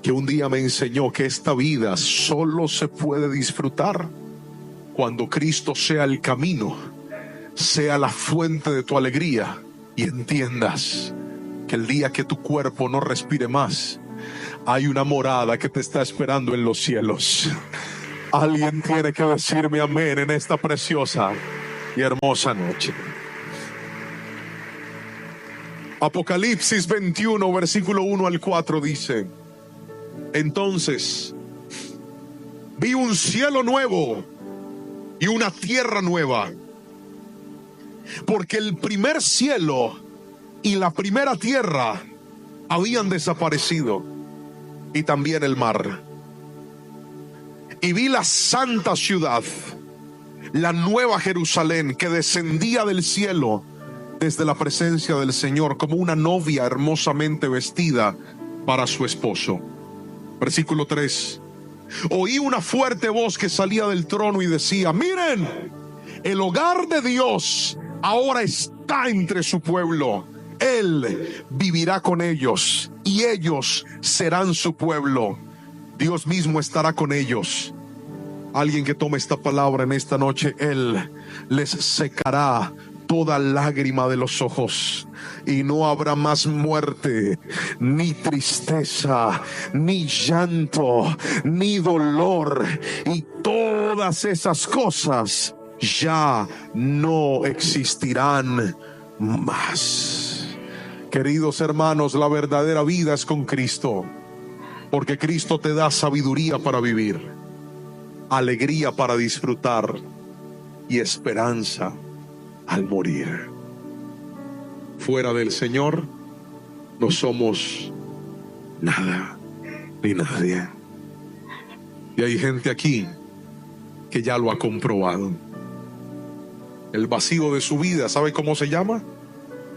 que un día me enseñó que esta vida solo se puede disfrutar cuando Cristo sea el camino, sea la fuente de tu alegría, y entiendas que el día que tu cuerpo no respire más, hay una morada que te está esperando en los cielos. Alguien tiene que decirme amén en esta preciosa y hermosa noche. Apocalipsis 21, versículo 1 al 4 dice: entonces vi un cielo nuevo y una tierra nueva, porque el primer cielo y la primera tierra habían desaparecido, y también el mar. Y vi la santa ciudad, la nueva Jerusalén, que descendía del cielo desde la presencia del Señor, como una novia hermosamente vestida para su esposo. Versículo 3. Oí una fuerte voz que salía del trono y decía: miren, el hogar de Dios ahora está entre su pueblo. Él vivirá con ellos y ellos serán su pueblo. Dios mismo estará con ellos. Alguien que tome esta palabra en esta noche: Él les secará toda lágrima de los ojos, y no habrá más muerte, ni tristeza, ni llanto, ni dolor, y todas esas cosas ya no existirán más. Queridos hermanos, la verdadera vida es con Cristo, porque Cristo te da sabiduría para vivir. alegría para disfrutar y esperanza al morir. Fuera del Señor no somos nada ni nadie. Y hay gente aquí que ya lo ha comprobado. El vacío de su vida, ¿sabe cómo se llama?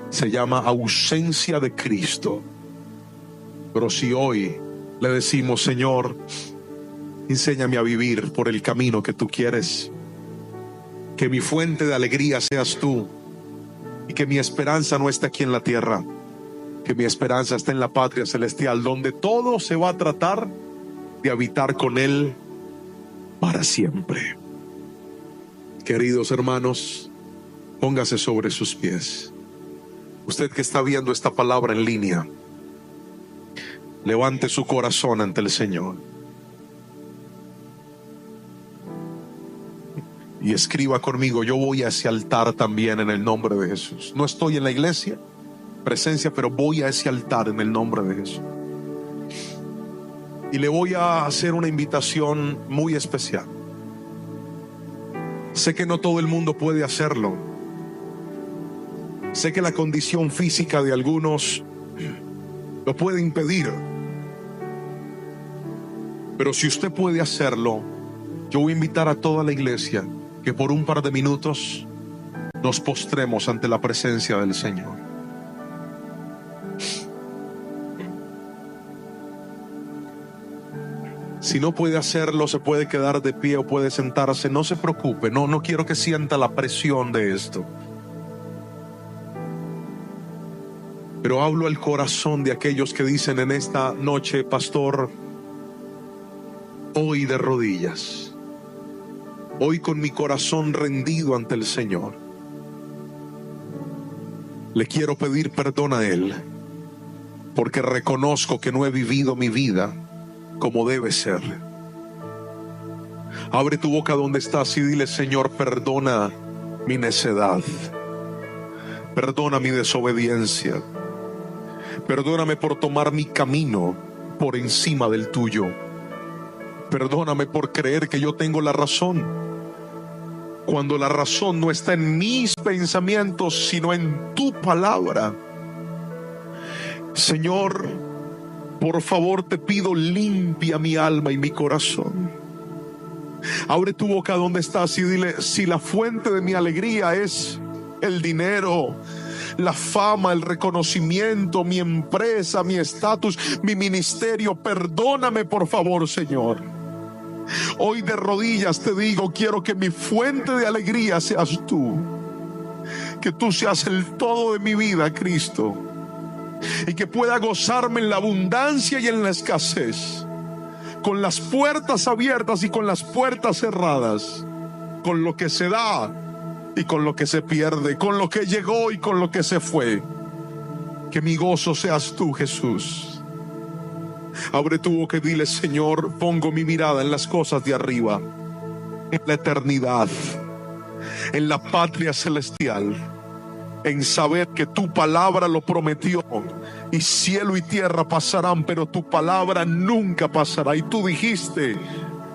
Se llama ausencia de Cristo. Pero si hoy le decimos: Señor, enséñame a vivir por el camino que tú quieres, que mi fuente de alegría seas tú, y que mi esperanza no esté aquí en la tierra, que mi esperanza está en la patria celestial, donde todo se va a tratar de habitar con Él para siempre. Queridos hermanos, póngase sobre sus pies. Usted que está viendo esta palabra en línea, levante su corazón ante el Señor y escriba conmigo: yo voy a ese altar también en el nombre de Jesús. No estoy en la iglesia, presencia, pero voy a ese altar en el nombre de Jesús. Y le voy a hacer una invitación muy especial. Sé que no todo el mundo puede hacerlo. Sé que la condición física de algunos lo puede impedir. Pero si usted puede hacerlo, yo voy a invitar a toda la iglesia que por un par de minutos nos postremos ante la presencia del Señor. Si no puede hacerlo, se puede quedar de pie o puede sentarse. No se preocupe, no quiero que sienta la presión de esto. Pero hablo al corazón de aquellos que dicen en esta noche: pastor, hoy de rodillas, hoy con mi corazón rendido ante el Señor, le quiero pedir perdón a Él, porque reconozco que no he vivido mi vida como debe ser. Abre tu boca donde estás y dile: Señor, perdona mi necedad, perdona mi desobediencia, perdóname por tomar mi camino por encima del tuyo, perdóname por creer que yo tengo la razón, cuando la razón no está en mis pensamientos, sino en tu palabra. Señor, por favor te pido, limpia mi alma y mi corazón. Abre tu boca donde estás y dile: si la fuente de mi alegría es el dinero, la fama, el reconocimiento, mi empresa, mi estatus, mi ministerio, perdóname por favor, Señor. Hoy de rodillas te digo: quiero que mi fuente de alegría seas tú, que tú seas el todo de mi vida, Cristo, y que pueda gozarme en la abundancia y en la escasez, con las puertas abiertas y con las puertas cerradas, con lo que se da y con lo que se pierde, con lo que llegó y con lo que se fue. Que mi gozo seas tú, Jesús. Abre tu boca y dile: Señor, pongo mi mirada en las cosas de arriba, en la eternidad, en la patria celestial, en saber que tu palabra lo prometió, y cielo y tierra pasarán, pero tu palabra nunca pasará. Y tú dijiste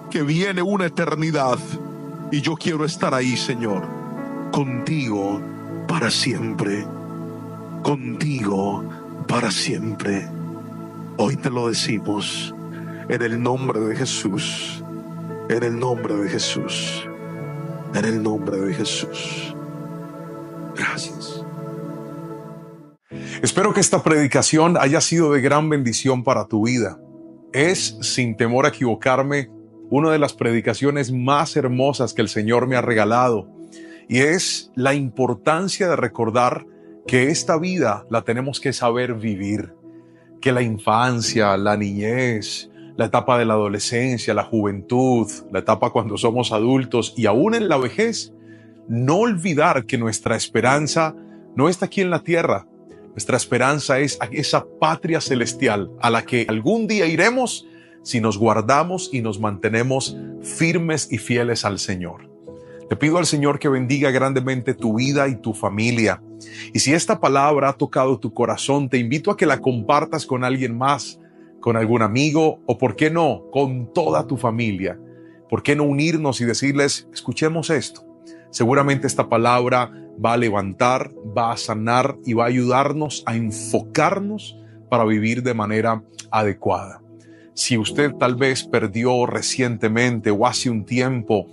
que viene una eternidad, y yo quiero estar ahí, Señor, contigo para siempre, contigo para siempre. Hoy te lo decimos en el nombre de Jesús, en el nombre de Jesús, en el nombre de Jesús. Gracias. Espero que esta predicación haya sido de gran bendición para tu vida. Es, sin temor a equivocarme, una de las predicaciones más hermosas que el Señor me ha regalado, y es la importancia de recordar que esta vida la tenemos que saber vivir, que la infancia, la niñez, la etapa de la adolescencia, la juventud, la etapa cuando somos adultos y aún en la vejez, no olvidar que nuestra esperanza no está aquí en la tierra. Nuestra esperanza es esa patria celestial a la que algún día iremos si nos guardamos y nos mantenemos firmes y fieles al Señor. Te pido al Señor que bendiga grandemente tu vida y tu familia. Y si esta palabra ha tocado tu corazón, te invito a que la compartas con alguien más, con algún amigo o, por qué no, con toda tu familia. ¿Por qué no unirnos y decirles, escuchemos esto? Seguramente esta palabra va a levantar, va a sanar y va a ayudarnos a enfocarnos para vivir de manera adecuada. Si usted tal vez perdió recientemente o hace un tiempo